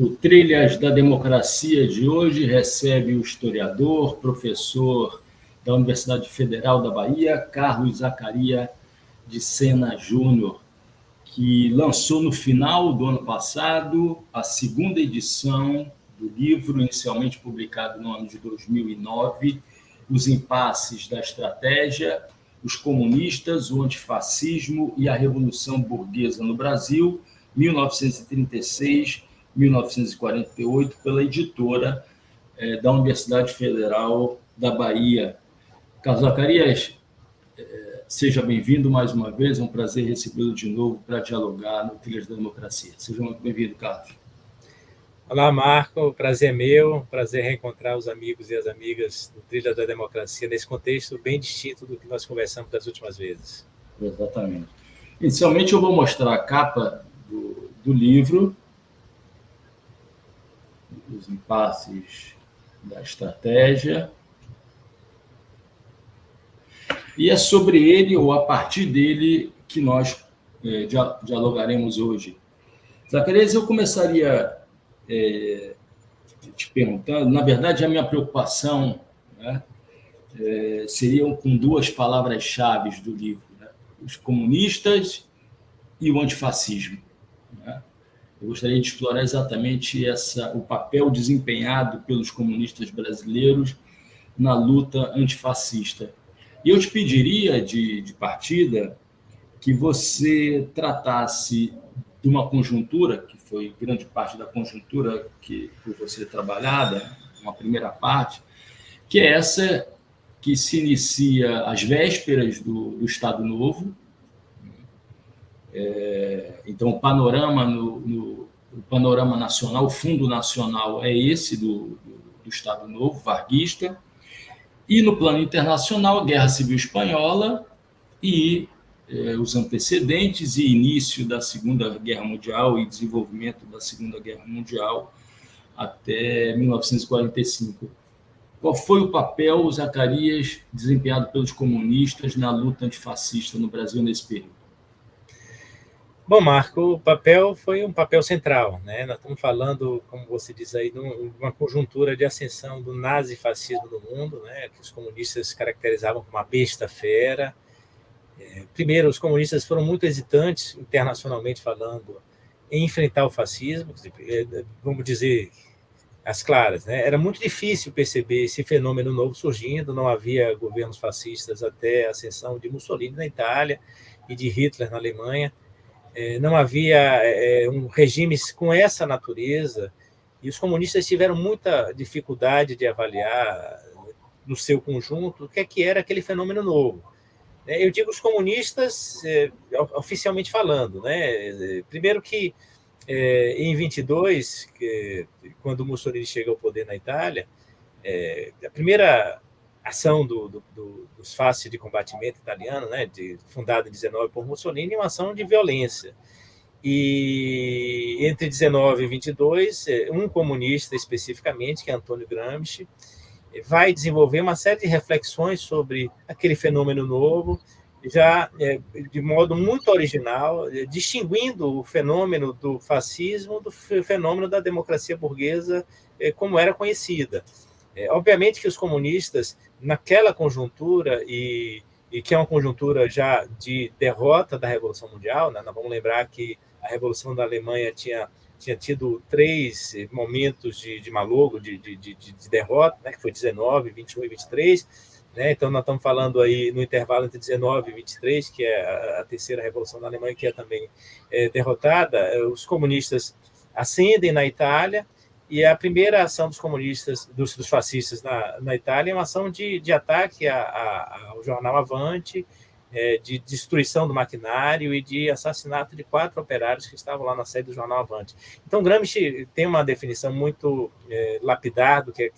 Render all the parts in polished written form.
O Trilhas da Democracia de hoje recebe o historiador, professor da Universidade Federal da Bahia, Carlos Zaccaria de Sena Júnior, que lançou no final do ano passado a segunda edição do livro, inicialmente publicado no ano de 2009, Os Impasses da Estratégia, os Comunistas, o Antifascismo e a Revolução Burguesa no Brasil, 1936-1948, pela editora da Universidade Federal da Bahia. Carlos Zacarias, seja bem-vindo mais uma vez, é um prazer recebê-lo de novo para dialogar no Trilhas da Democracia. Seja muito bem-vindo, Carlos. Olá, Marco, prazer é meu, prazer reencontrar os amigos e as amigas do Trilhas da Democracia nesse contexto bem distinto do que nós conversamos das últimas vezes. Exatamente. Inicialmente eu vou mostrar a capa do livro, Os Impasses da Estratégia, e é sobre ele, ou a partir dele, que nós dialogaremos hoje. Zacarias, eu começaria te perguntando, na verdade, a minha preocupação, né, seriam com duas palavras-chave do livro, né, os comunistas e o antifascismo. Né? Eu gostaria de explorar exatamente o papel desempenhado pelos comunistas brasileiros na luta antifascista. E eu te pediria, de partida, que você tratasse de uma conjuntura, que foi grande parte da conjuntura que por você trabalhada, uma primeira parte, que é essa que se inicia às vésperas do Estado Novo. Então, o panorama o panorama nacional, o fundo nacional é esse do Estado Novo, varguista, e no plano internacional, a Guerra Civil Espanhola e os antecedentes e início da Segunda Guerra Mundial e desenvolvimento da Segunda Guerra Mundial até 1945. Qual foi o papel, Zacarias, desempenhado pelos comunistas na luta antifascista no Brasil nesse período? Bom, Marco, o papel foi um papel central, né? Nós estamos falando, como você diz aí, de uma conjuntura de ascensão do nazifascismo no mundo, né? Que os comunistas caracterizavam como uma besta fera. Primeiro, os comunistas foram muito hesitantes, internacionalmente falando, em enfrentar o fascismo, vamos dizer, as claras, né? Era muito difícil perceber esse fenômeno novo surgindo, não havia governos fascistas até a ascensão de Mussolini na Itália e de Hitler na Alemanha. Não havia regimes com essa natureza, e os comunistas tiveram muita dificuldade de avaliar no seu conjunto o que era aquele fenômeno novo. Eu digo os comunistas, oficialmente falando, né? Primeiro que em 22, quando Mussolini chega ao poder na Itália, a primeira ação dos fasces de combatimento italiano, né, fundada em 19 por Mussolini, é uma ação de violência. E entre 19 e 22, um comunista especificamente, que é Antônio Gramsci, vai desenvolver uma série de reflexões sobre aquele fenômeno novo, já de modo muito original, distinguindo o fenômeno do fascismo do fenômeno da democracia burguesa como era conhecida. Obviamente que os comunistas, naquela conjuntura, e que é uma conjuntura já de derrota da Revolução Mundial, né? Nós vamos lembrar que a Revolução da Alemanha tinha tido 3 momentos de malogro, de derrota, né? Que foi 19, 21 e 23. Né? Então, nós estamos falando aí no intervalo entre 19 e 23, que é a terceira Revolução da Alemanha, que é também derrotada. Os comunistas ascendem na Itália, e a primeira ação dos comunistas, dos fascistas na Itália, é uma ação de ataque ao jornal Avante, de destruição do maquinário e de assassinato de 4 operários que estavam lá na sede do jornal Avante. Então, Gramsci tem uma definição muito lapidar do que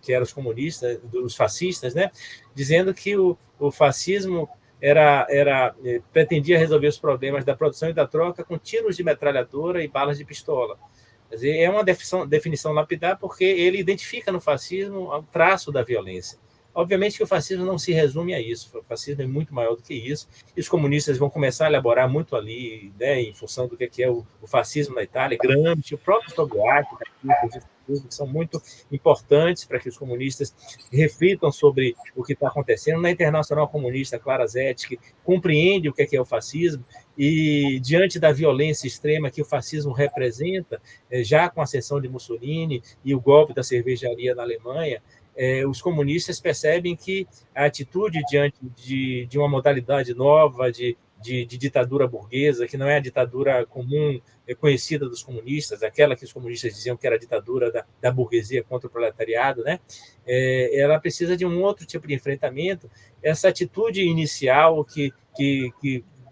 eram os comunistas, dos fascistas, né? Dizendo que o fascismo pretendia resolver os problemas da produção e da troca com tiros de metralhadora e balas de pistola. Quer dizer, é uma definição lapidar porque ele identifica no fascismo o traço da violência. Obviamente que o fascismo não se resume a isso, o fascismo é muito maior do que isso, e os comunistas vão começar a elaborar muito ali, né, em função do que é o fascismo na Itália, Gramsci, o próprio Togliatti, que são muito importantes para que os comunistas reflitam sobre o que está acontecendo. Na Internacional Comunista, Clara Zetkin compreende o que é o fascismo e, diante da violência extrema que o fascismo representa, já com a ascensão de Mussolini e o golpe da cervejaria na Alemanha, os comunistas percebem que a atitude diante de uma modalidade nova de ditadura burguesa, que não é a ditadura comum conhecida dos comunistas, aquela que os comunistas diziam que era a ditadura da burguesia contra o proletariado, né? Ela precisa de um outro tipo de enfrentamento. Essa atitude inicial que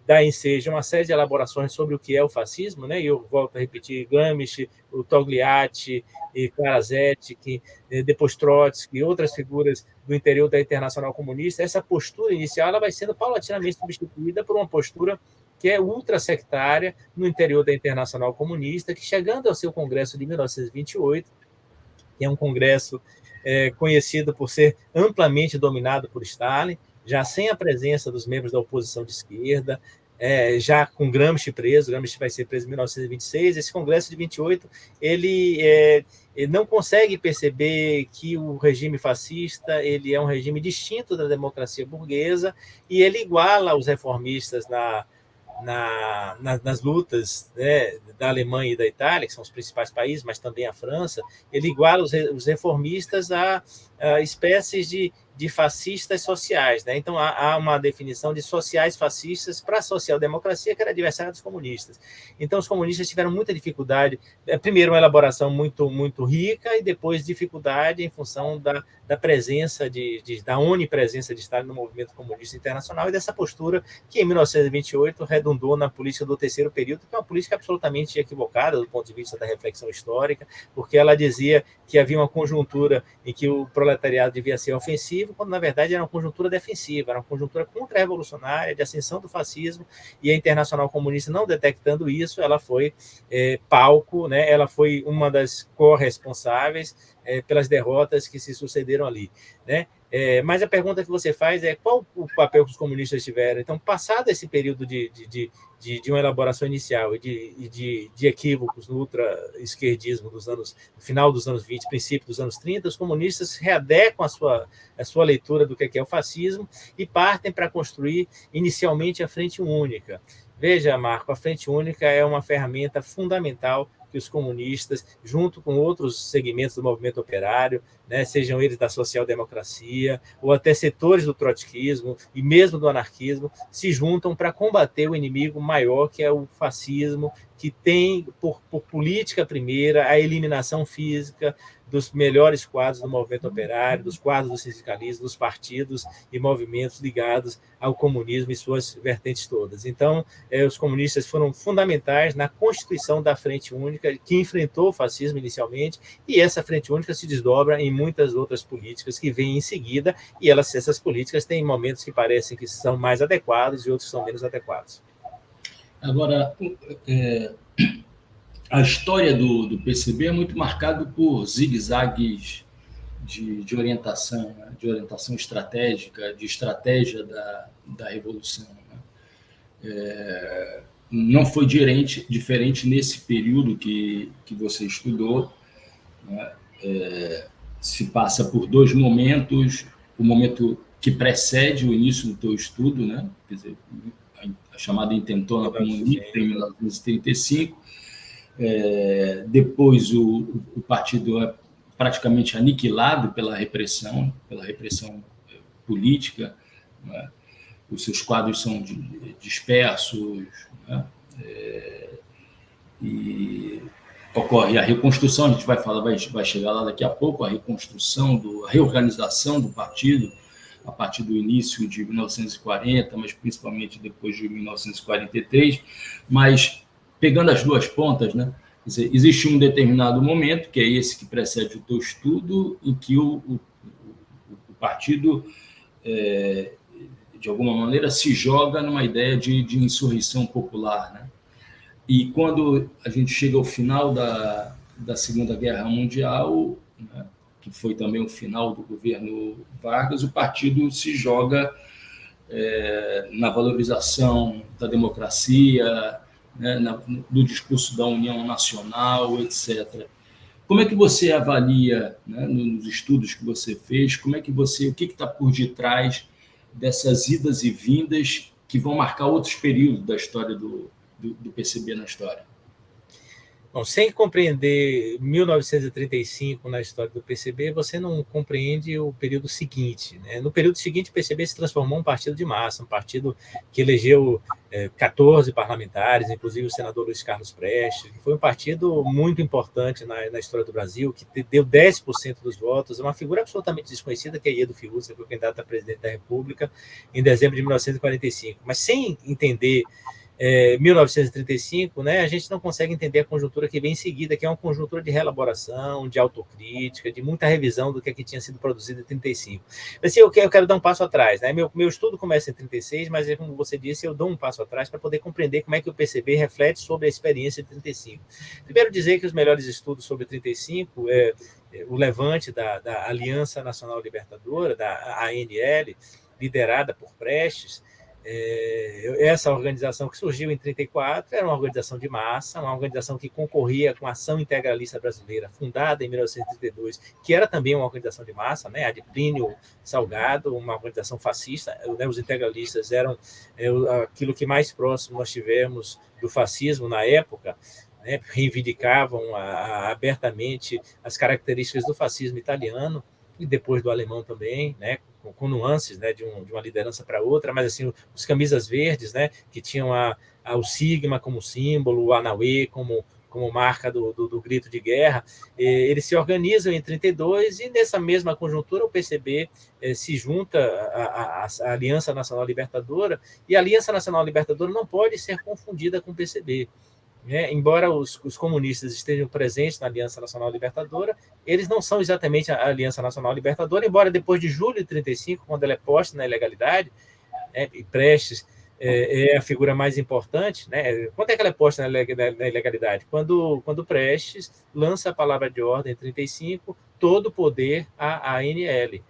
dá ensejo uma série de elaborações sobre o que é o fascismo, né? E eu volto a repetir, Gramsci, o Togliatti, e Clara Zetkin, depois Trotsky e outras figuras do interior da Internacional Comunista. Essa postura inicial ela vai sendo paulatinamente substituída por uma postura que é ultrasectária no interior da Internacional Comunista, que, chegando ao seu congresso de 1928, que é um congresso conhecido por ser amplamente dominado por Stalin, já sem a presença dos membros da oposição de esquerda, já com Gramsci preso. Gramsci vai ser preso em 1926. Esse congresso de 28, ele não consegue perceber que o regime fascista ele é um regime distinto da democracia burguesa, e ele iguala os reformistas nas lutas, né, da Alemanha e da Itália, que são os principais países, mas também a França. Ele iguala os reformistas a espécies de fascistas sociais, né? Então, há uma definição de sociais fascistas para a social-democracia, que era adversária dos comunistas. Então, os comunistas tiveram muita dificuldade, primeiro uma elaboração muito, muito rica, e depois dificuldade em função da presença, da onipresença de Stalin no movimento comunista internacional, e dessa postura que, em 1928, redundou na política do terceiro período, que é uma política absolutamente equivocada do ponto de vista da reflexão histórica, porque ela dizia que havia uma conjuntura em que o proletariado devia ser ofensivo, quando, na verdade, era uma conjuntura defensiva, era uma conjuntura contra-revolucionária, de ascensão do fascismo, e a Internacional Comunista, não detectando isso, ela foi palco, né? Ela foi uma das corresponsáveis pelas derrotas que se sucederam ali, né? Mas a pergunta que você faz é qual o papel que os comunistas tiveram. Então, passado esse período de uma elaboração inicial e de equívocos no ultra-esquerdismo no final dos anos 20, princípio dos anos 30, os comunistas readequam a sua leitura do que é o fascismo e partem para construir inicialmente a Frente Única. Veja, Marco, a Frente Única é uma ferramenta fundamental que os comunistas, junto com outros segmentos do movimento operário, né, sejam eles da social-democracia ou até setores do trotskismo e mesmo do anarquismo, se juntam para combater o inimigo maior, que é o fascismo, que tem por política primeira a eliminação física dos melhores quadros do movimento operário, dos quadros do sindicalismo, dos partidos e movimentos ligados ao comunismo e suas vertentes todas. Então, os comunistas foram fundamentais na constituição da Frente Única, que enfrentou o fascismo inicialmente, e essa Frente Única se desdobra em muitas outras políticas que vêm em seguida, e essas políticas têm momentos que parecem que são mais adequados e outros são menos adequados. Agora, a história do PCB é muito marcada por zigue-zagues de orientação, né? De orientação estratégica, de estratégia da revolução, né? Não foi diferente nesse período que você estudou, né? Se passa por dois momentos: o momento que precede o início do teu estudo, né? Quer dizer, a chamada intentona comunista, em 1935. Depois o partido é praticamente aniquilado pela repressão política, né? Os seus quadros são dispersos, né? E ocorre a reconstrução, a gente vai chegar lá daqui a pouco, a reorganização do partido a partir do início de 1940, mas principalmente depois de 1943, mas pegando as duas pontas, né? Quer dizer, existe um determinado momento, que é esse que precede o teu estudo, em que o partido, de alguma maneira, se joga numa ideia de insurreição popular, né? E quando a gente chega ao final da Segunda Guerra Mundial, né, que foi também o final do governo Vargas, o partido se joga na valorização da democracia, né, no discurso da União Nacional, etc. Como é que você avalia, né, nos estudos que você fez, o que está por detrás dessas idas e vindas que vão marcar outros períodos da história do PCB na história? Bom, sem compreender 1935 na história do PCB, você não compreende o período seguinte, né? No período seguinte, o PCB se transformou em um partido de massa, um partido que elegeu 14 parlamentares, inclusive o senador Luiz Carlos Prestes, que foi um partido muito importante na história do Brasil, que deu 10% dos votos, uma figura absolutamente desconhecida, que é Iedo Fiúcia, que foi candidato a presidente da República em dezembro de 1945. Mas sem entender 1935, né, a gente não consegue entender a conjuntura que vem em seguida, que é uma conjuntura de reelaboração, de autocrítica, de muita revisão do que tinha sido produzido em 35. Assim, eu quero dar um passo atrás, né? Meu estudo começa em 36, mas, como você disse, eu dou um passo atrás para poder compreender como é que o PCB reflete sobre a experiência de 35. Primeiro, dizer que os melhores estudos sobre 35 o levante da Aliança Nacional Libertadora, da ANL, liderada por Prestes. Essa organização que surgiu em 34 era uma organização de massa, uma organização que concorria com a Ação Integralista Brasileira, fundada em 1932, que era também uma organização de massa, né? A de Plínio Salgado, uma organização fascista, né? Os integralistas eram aquilo que mais próximo nós tivemos do fascismo na época, né? Reivindicavam abertamente as características do fascismo italiano e depois do alemão também, né? Com nuances, né, de uma liderança para outra, mas assim, os camisas verdes, né, que tinham o sigma como símbolo, o Anauê como marca do grito de guerra, eles se organizam em 32 e nessa mesma conjuntura o PCB se junta à Aliança Nacional Libertadora, e a Aliança Nacional Libertadora não pode ser confundida com o PCB. Embora os comunistas estejam presentes na Aliança Nacional Libertadora, eles não são exatamente a Aliança Nacional Libertadora, embora depois de julho de 35, quando ela é posta na ilegalidade, e Prestes é a figura mais importante, né? Quando é que ela é posta na ilegalidade? Quando Prestes lança a palavra de ordem em 35, todo poder à ANL,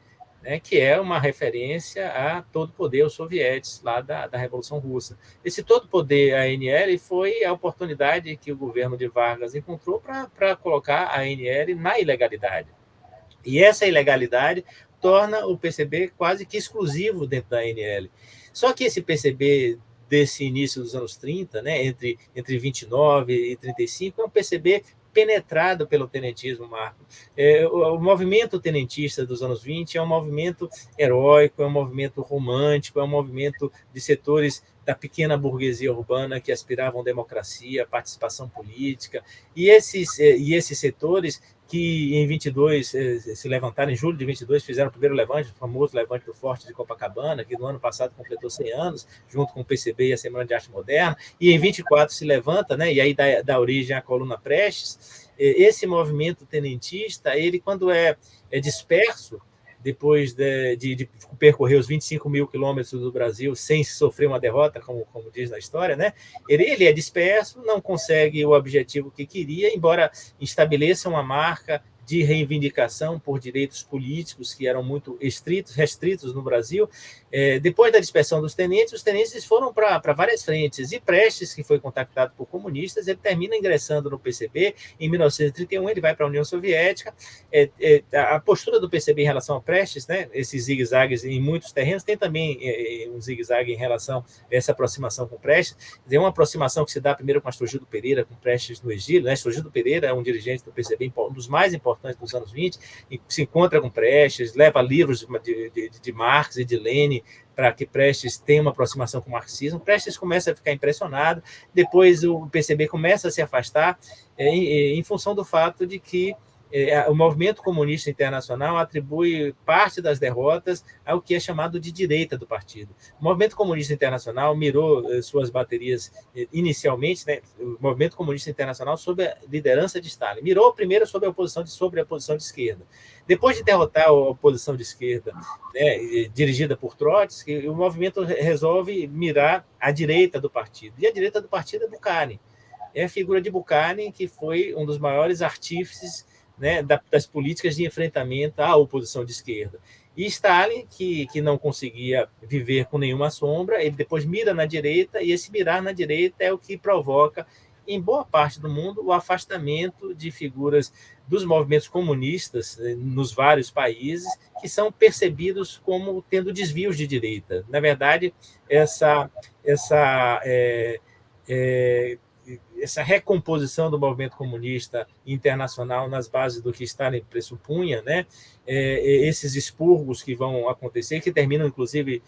né, que é uma referência a todo poder aos sovietes lá da Revolução Russa. Esse todo poder, a ANL, foi a oportunidade que o governo de Vargas encontrou para colocar a ANL na ilegalidade. E essa ilegalidade torna o PCB quase que exclusivo dentro da ANL. Só que esse PCB desse início dos anos 30, né, entre 29 e 35, é um PCB penetrado pelo tenentismo, Marco. O movimento tenentista dos anos 20 é um movimento heróico, é um movimento romântico, é um movimento de setores da pequena burguesia urbana que aspiravam à democracia, participação política, e esses setores que em 22 se levantaram, em julho de 22 fizeram o primeiro levante, o famoso levante do Forte de Copacabana, que no ano passado completou 100 anos, junto com o PCB e a Semana de Arte Moderna, e em 24 se levanta, né, e aí dá origem à Coluna Prestes. Esse movimento tenentista, ele quando é disperso, depois de percorrer os 25 mil quilômetros do Brasil sem sofrer uma derrota, como diz na história, né? Ele é disperso, não consegue o objetivo que queria, embora estabeleça uma marca de reivindicação por direitos políticos que eram muito restritos no Brasil. Depois da dispersão dos tenentes, os tenentes foram para várias frentes, e Prestes, que foi contactado por comunistas, ele termina ingressando no PCB. Em 1931, ele vai para a União Soviética. A postura do PCB em relação a Prestes, né, esses zigue-zagues em muitos terrenos, tem também um zigue-zague em relação a essa aproximação com Prestes. Tem uma aproximação que se dá primeiro com Astrogildo Pereira, com Prestes no exílio, né? Astrogildo Pereira é um dirigente do PCB, um dos mais importantes dos anos 20, e se encontra com Prestes, leva livros de Marx e de Lenin para que Prestes tenha uma aproximação com o marxismo. Prestes começa a ficar impressionado, depois o PCB começa a se afastar em função do fato de que o movimento comunista internacional atribui parte das derrotas ao que é chamado de direita do partido. O movimento comunista internacional mirou suas baterias inicialmente, né, o movimento comunista internacional sob a liderança de Stalin. Mirou primeiro sobre a oposição de esquerda. Depois de derrotar a oposição de esquerda, né, dirigida por Trotsky, o movimento resolve mirar a direita do partido. E a direita do partido é Bukharin. É a figura de Bukharin, que foi um dos maiores artífices né, das políticas de enfrentamento à oposição de esquerda. E Stalin, que não conseguia viver com nenhuma sombra, ele depois mira na direita, e esse mirar na direita é o que provoca, em boa parte do mundo, o afastamento de figuras dos movimentos comunistas nos vários países, que são percebidos como tendo desvios de direita. Na verdade, essa recomposição do movimento comunista internacional nas bases do que Stalin pressupunha, né? Esses expurgos que vão acontecer, que terminam, inclusive,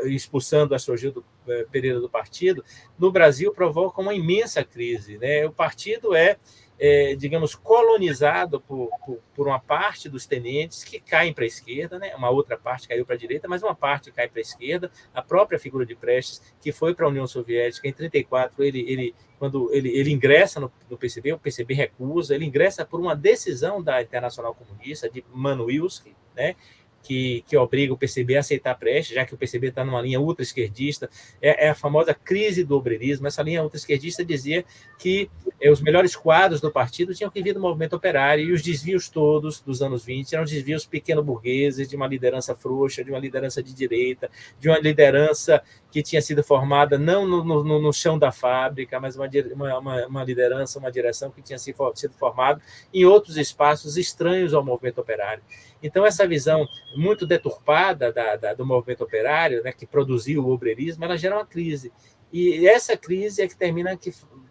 expulsando Astrogildo Pereira do partido, no Brasil provocam uma imensa crise, né? O partido digamos, colonizado por uma parte dos tenentes que caem para a esquerda, né? Uma outra parte caiu para a direita, mas uma parte cai para a esquerda. A própria figura de Prestes, que foi para a União Soviética em 1934, quando ele ingressa no PCB, o PCB recusa, ele ingressa por uma decisão da Internacional Comunista, de Manuilsky, né? Que obriga o PCB a aceitar Prestes, já que o PCB está numa linha ultra-esquerdista. É a famosa crise do obreirismo. Essa linha ultra-esquerdista dizia que os melhores quadros do partido tinham que vir do movimento operário, e os desvios todos dos anos 20 eram desvios pequeno-burgueses, de uma liderança frouxa, de uma liderança de direita, de uma liderança que tinha sido formada não no chão da fábrica, mas uma liderança, uma direção que tinha sido formada em outros espaços estranhos ao movimento operário. Então, essa visão muito deturpada do movimento operário, né, que produziu o obreirismo, ela gera uma crise. E essa crise é que termina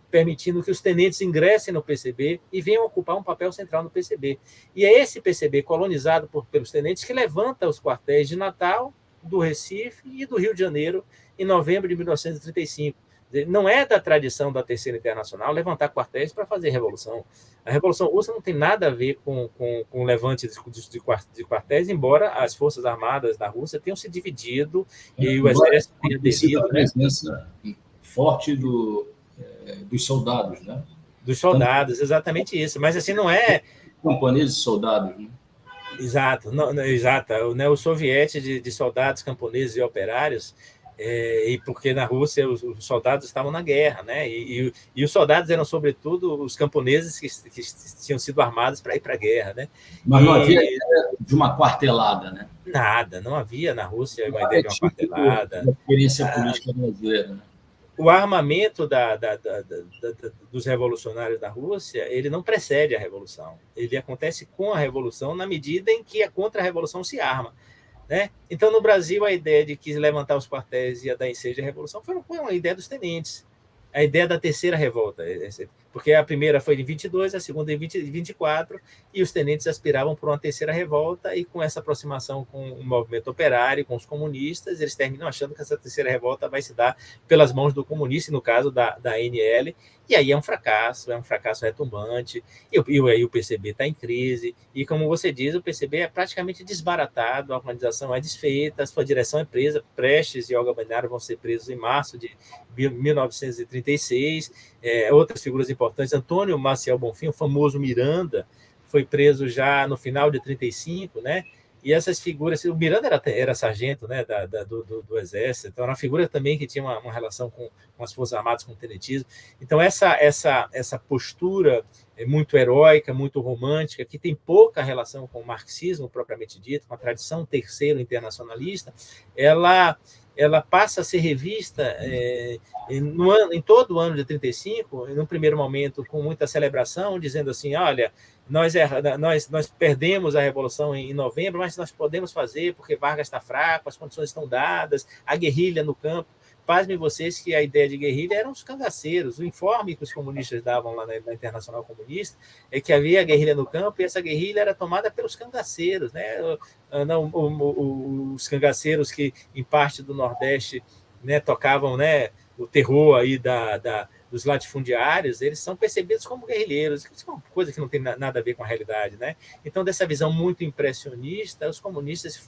permitindo que os tenentes ingressem no PCB e venham ocupar um papel central no PCB. E é esse PCB colonizado pelos tenentes que levanta os quartéis de Natal, do Recife e do Rio de Janeiro em novembro de 1935. Não é da tradição da Terceira Internacional levantar quartéis para fazer revolução. A Revolução Russa não tem nada a ver com o levante de quartéis, embora as Forças Armadas da Rússia tenham se dividido e o Exército tenha aderido. A presença forte dos soldados, né? Dos soldados, exatamente isso. Mas assim, não é... Camponeses e soldados, né? Exato. Exato. Né? Os sovietes de soldados, camponeses e operários... e porque na Rússia os soldados estavam na guerra, né? E os soldados eram, sobretudo, os camponeses que tinham sido armados para ir para a guerra, né? Mas não havia ideia de uma quartelada, né? Nada, não havia na Rússia uma ideia de uma quartelada. A experiência política brasileira, né? O armamento dos revolucionários da Rússia, ele não precede a Revolução. Ele acontece com a Revolução na medida em que a contra-revolução se arma. Né? Então, no Brasil, a ideia de que levantar os quartéis ia dar ensejo à Revolução foi uma ideia dos tenentes. A ideia da terceira revolta, porque a primeira foi em 22, a segunda em 24, e os tenentes aspiravam por uma terceira revolta, e com essa aproximação com o movimento operário, com os comunistas, eles terminam achando que essa terceira revolta vai se dar pelas mãos do comunista, no caso da ANL, e aí é um fracasso retumbante, e aí o PCB está em crise, e como você diz, o PCB é praticamente desbaratado, a organização é desfeita, a sua direção é presa, Prestes e Olga Benário vão ser presos em março de 1936, outras figuras importantes, Antônio Maciel Bonfim, o famoso Miranda, foi preso já no final de 35, né? E essas figuras, o Miranda era sargento, né, do Exército, então era uma figura também que tinha uma relação com as Forças Armadas, com o tenetismo. Então, essa postura muito heróica, muito romântica, que tem pouca relação com o marxismo propriamente dito, com a tradição terceiro internacionalista, ela passa a ser revista em todo o ano de 35, no primeiro momento com muita celebração, dizendo assim, olha, nós perdemos a Revolução em novembro, mas nós podemos fazer porque Vargas está fraco, as condições estão dadas, a guerrilha no campo. Pasmem vocês que a ideia de guerrilha eram os cangaceiros. O informe que os comunistas davam lá na Internacional Comunista é que havia guerrilha no campo, e essa guerrilha era tomada pelos cangaceiros, né? Os cangaceiros que, em parte do Nordeste, né, tocavam, né, o terror aí dos latifundiários, eles são percebidos como guerrilheiros, isso é uma coisa que não tem nada a ver com a realidade, né? Então, dessa visão muito impressionista, os comunistas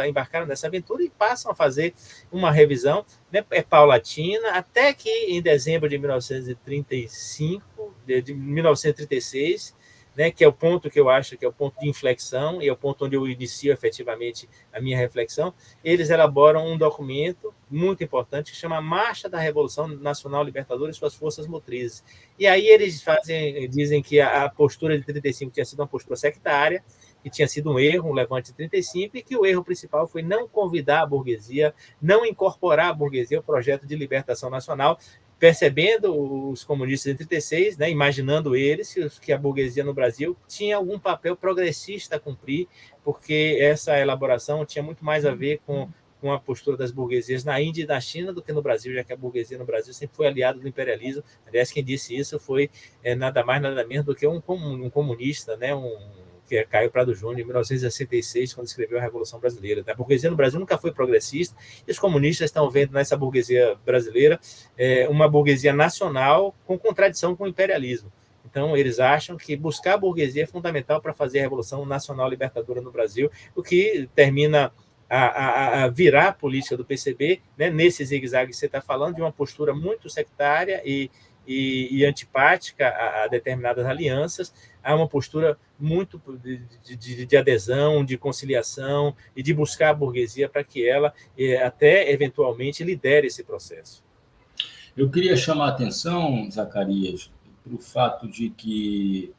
embarcaram nessa aventura e passam a fazer uma revisão, né, paulatina, até que em dezembro de 1936, né, que é o ponto que eu acho que é o ponto de inflexão e é o ponto onde eu inicio efetivamente a minha reflexão. Eles elaboram um documento muito importante que chama Marcha da Revolução Nacional Libertadora e suas forças motrizes. E aí eles dizem que a postura de 35 tinha sido uma postura sectária, que tinha sido um erro, um levante de 35, e que o erro principal foi não convidar a burguesia, não incorporar a burguesia ao projeto de libertação nacional, percebendo os comunistas em 36, né, imaginando eles que a burguesia no Brasil tinha algum papel progressista a cumprir, porque essa elaboração tinha muito mais a ver com a postura das burguesias na Índia e na China do que no Brasil, já que a burguesia no Brasil sempre foi aliada do imperialismo. Aliás, quem disse isso foi nada mais, nada menos do que um comunista, né, que é Caio Prado Júnior, em 1966, quando escreveu a Revolução Brasileira. A burguesia no Brasil nunca foi progressista, e os comunistas estão vendo nessa burguesia brasileira uma burguesia nacional com contradição com o imperialismo. Então, eles acham que buscar a burguesia é fundamental para fazer a Revolução Nacional Libertadora no Brasil, o que termina a virar a política do PCB, né, nesse zigue-zague que você está falando, de uma postura muito sectária e antipática a determinadas alianças, há uma postura muito de adesão, de conciliação e de buscar a burguesia para que ela até eventualmente lidere esse processo. Eu queria chamar a atenção, Zacarias, para o fato de que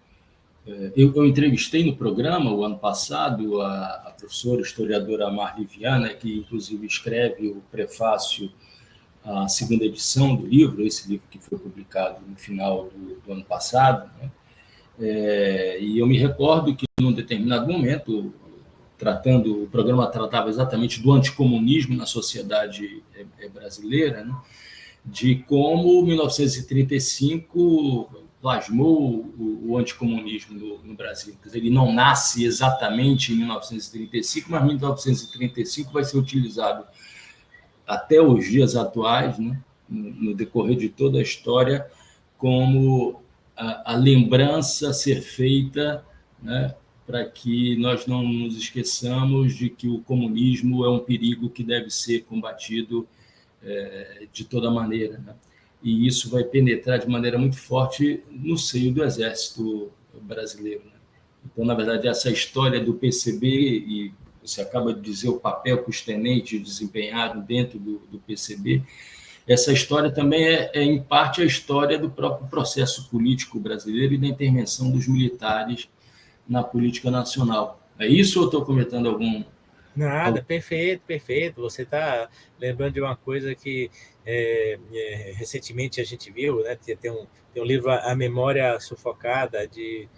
eu entrevistei no programa, o ano passado, a professora historiadora Marli Viana, que inclusive escreve o prefácio à segunda edição do livro, esse livro que foi publicado no final do ano passado, né? E eu me recordo que, num determinado momento, o programa tratava exatamente do anticomunismo na sociedade brasileira, né? De como 1935 plasmou o anticomunismo no Brasil. Quer dizer, ele não nasce exatamente em 1935, mas 1935 vai ser utilizado até os dias atuais, né, no decorrer de toda a história, como a lembrança a ser feita, né, para que nós não nos esqueçamos de que o comunismo é um perigo que deve ser combatido de toda maneira, né? E isso vai penetrar de maneira muito forte no seio do Exército brasileiro, né? Então, na verdade, essa história do PCB, e você acaba de dizer o papel que os tenentes desempenharam dentro do PCB, essa história também em parte, a história do próprio processo político brasileiro e da intervenção dos militares na política nacional. É isso ou estou cometendo algum... Nada, perfeito, perfeito. Você está lembrando de uma coisa que recentemente a gente viu, né? Tem um livro, A Memória Sufocada, de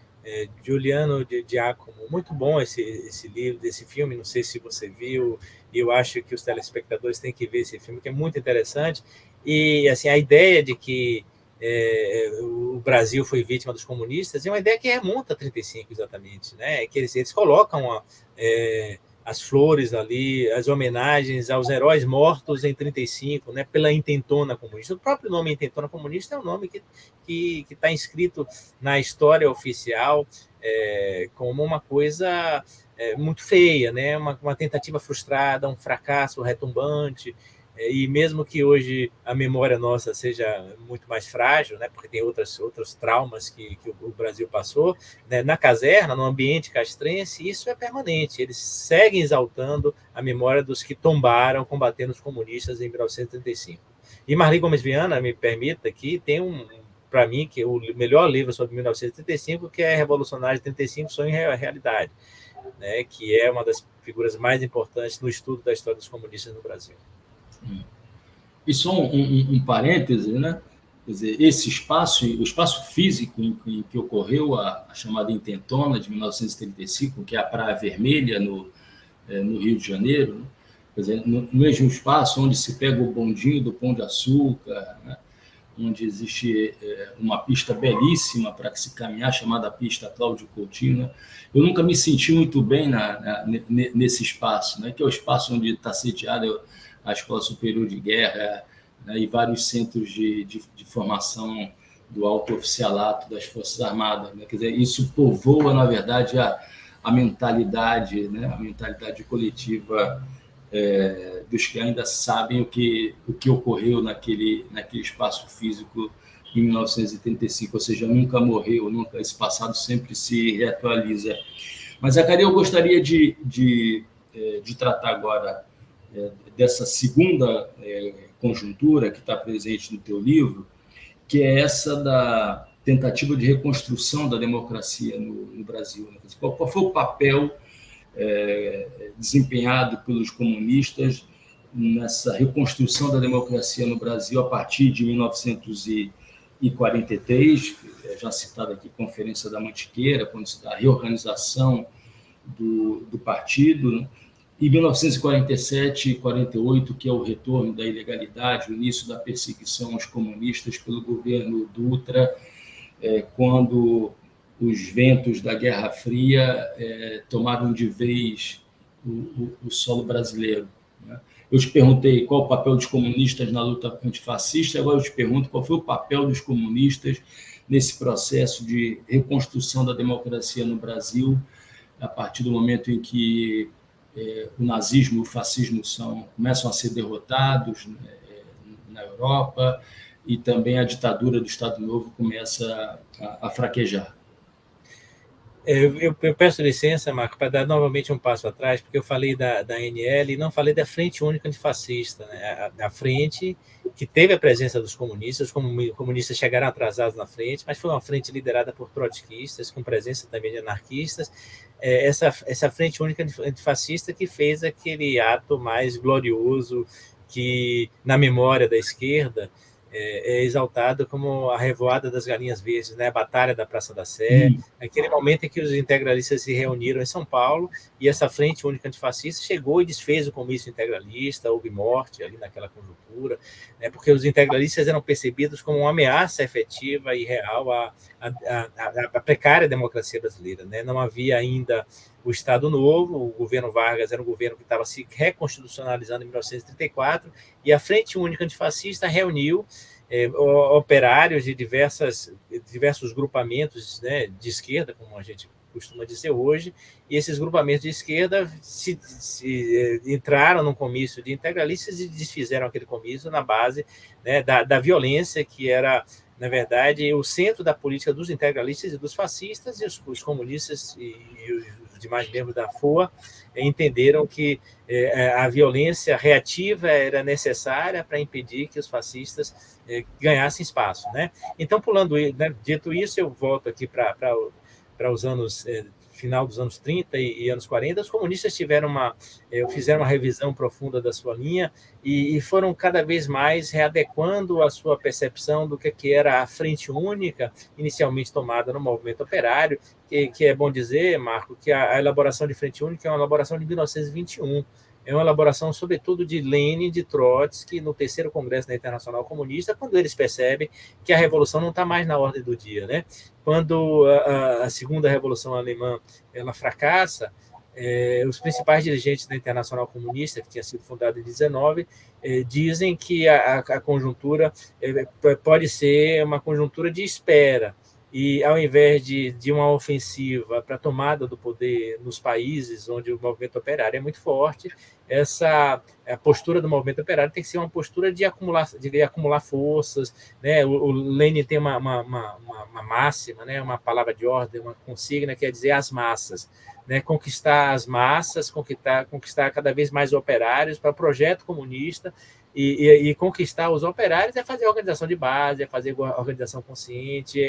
Giuliano de Giacomo. Muito bom esse livro, esse filme, não sei se você viu, e eu acho que os telespectadores têm que ver esse filme, que é muito interessante. E assim, a ideia de que o Brasil foi vítima dos comunistas é uma ideia que remonta a 35, exatamente, né? Que eles colocam as flores ali, as homenagens aos heróis mortos em 35, né, pela intentona comunista. O próprio nome intentona comunista é um nome que está inscrito na história oficial como uma coisa muito feia, né, uma tentativa frustrada, um fracasso retumbante. E mesmo que hoje a memória nossa seja muito mais frágil, né, porque tem outros traumas que o Brasil passou, né, na caserna, no ambiente castrense, isso é permanente. Eles seguem exaltando a memória dos que tombaram combatendo os comunistas em 1935. E Marli Gomes Viana, me permita aqui, tem para mim, que é o melhor livro sobre 1935, que é Revolucionários de 35, Sonho e Realidade, né, que é uma das figuras mais importantes no estudo da história dos comunistas no Brasil. E só um parêntese, né? Quer dizer, o espaço físico em que ocorreu a chamada intentona de 1935, que é a Praia Vermelha, no Rio de Janeiro, né? Quer dizer, no mesmo espaço onde se pega o bondinho do Pão de Açúcar, né? Onde existe uma pista belíssima para se caminhar, chamada pista Cláudio Coutinho, né? Eu nunca me senti muito bem nesse espaço, né? Que é o espaço onde está sediada a Escola Superior de Guerra, né, e vários centros de formação do alto oficialato das Forças Armadas, né? Quer dizer, isso povoa, na verdade, a mentalidade, né? A mentalidade coletiva dos que ainda sabem o que ocorreu naquele espaço físico em 1935, ou seja, nunca morreu, nunca, esse passado sempre se reatualiza. Mas, Zacarias, eu gostaria de tratar agora dessa segunda conjuntura que está presente no teu livro, que é essa da tentativa de reconstrução da democracia no Brasil. Qual foi o papel desempenhado pelos comunistas nessa reconstrução da democracia no Brasil a partir de 1943, já citada aqui, Conferência da Mantiqueira, quando se dá a reorganização do partido, né? E 1947 e 48, que é o retorno da ilegalidade, o início da perseguição aos comunistas pelo governo Dutra, quando os ventos da Guerra Fria tomaram de vez o solo brasileiro, né? Eu te perguntei qual o papel dos comunistas na luta antifascista, agora eu te pergunto qual foi o papel dos comunistas nesse processo de reconstrução da democracia no Brasil, a partir do momento em que o nazismo e o fascismo começam a ser derrotados na Europa e também a ditadura do Estado Novo começa a fraquejar. Eu peço licença, Marco, para dar novamente um passo atrás, porque eu falei da ANL e não falei da Frente Única Antifascista, né? A frente que teve a presença dos comunistas, os comunistas chegaram atrasados na frente, mas foi uma frente liderada por trotskistas, com presença também de anarquistas, essa Frente Única Antifascista que fez aquele ato mais glorioso que, na memória da esquerda, é exaltado como a Revoada das Galinhas Verdes, né? A Batalha da Praça da Sé, aquele momento em que os integralistas se reuniram em São Paulo e essa Frente Única Antifascista chegou e desfez o comício integralista, houve morte ali naquela conjuntura, né? Porque os integralistas eram percebidos como uma ameaça efetiva e real à precária democracia brasileira, né? Não havia ainda o Estado Novo, o governo Vargas era um governo que estava se reconstitucionalizando em 1934, e a Frente Única Antifascista reuniu operários de diversos grupamentos, né, de esquerda, como a gente costuma dizer hoje, e esses grupamentos de esquerda entraram num comício de integralistas e desfizeram aquele comício na base, né, da violência, que era, na verdade, o centro da política dos integralistas e dos fascistas, e os comunistas e os demais membros da FOA entenderam que a violência reativa era necessária para impedir que os fascistas ganhassem espaço, né? Então, pulando, né, dito isso, eu volto aqui para os anos final dos anos 30 e anos 40, os comunistas fizeram uma revisão profunda da sua linha e foram cada vez mais readequando a sua percepção do que era a Frente Única, inicialmente tomada no movimento operário, que é bom dizer, Marco, que a elaboração de Frente Única é uma elaboração de 1921, é uma elaboração, sobretudo, de Lenin, de Trotsky, no terceiro Congresso da Internacional Comunista, quando eles percebem que a revolução não está mais na ordem do dia, né? Quando a segunda Revolução Alemã ela fracassa, os principais dirigentes da Internacional Comunista, que tinha sido fundada em 19, dizem que a conjuntura pode ser uma conjuntura de espera, e ao invés de uma ofensiva para a tomada do poder nos países onde o movimento operário é muito forte, a postura do movimento operário tem que ser uma postura de acumular forças, né? O Lenin tem uma máxima, né? Uma palavra de ordem, uma consigna, que quer dizer as massas, né? Conquistar as massas, conquistar cada vez mais operários para o projeto comunista. E conquistar os operários é fazer organização de base, é fazer organização consciente,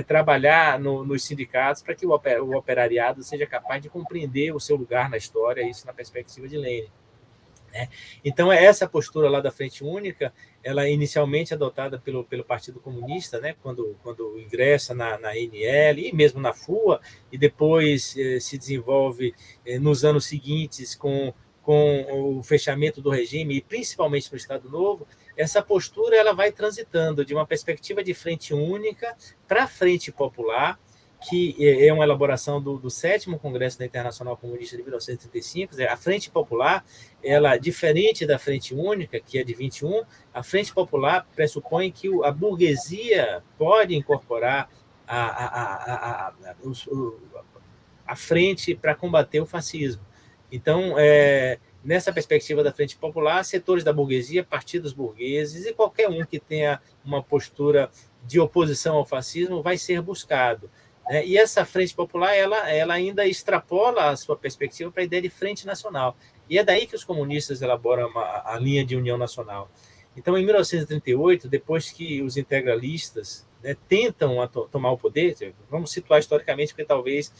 trabalhar nos sindicatos para que o operariado seja capaz de compreender o seu lugar na história, isso na perspectiva de Lenin, né? Então, essa postura lá da Frente Única, ela inicialmente adotada pelo Partido Comunista, né, quando ingressa na ANL e mesmo na FUA, e depois se desenvolve nos anos seguintes com o fechamento do regime, e principalmente no Estado Novo, essa postura ela vai transitando de uma perspectiva de frente única para a frente popular, que é uma elaboração do 7º Congresso da Internacional Comunista de 1935. A Frente Popular, ela, diferente da Frente Única, que é de 21, a Frente Popular pressupõe que a burguesia pode incorporar a frente para combater o fascismo. Então, nessa perspectiva da Frente Popular, setores da burguesia, partidos burgueses e qualquer um que tenha uma postura de oposição ao fascismo vai ser buscado. Né? E essa Frente Popular ela ainda extrapola a sua perspectiva para a ideia de Frente Nacional. E é daí que os comunistas elaboram a linha de união nacional. Então, em 1938, depois que os integralistas, né, tentam tomar o poder, vamos situar historicamente, porque talvez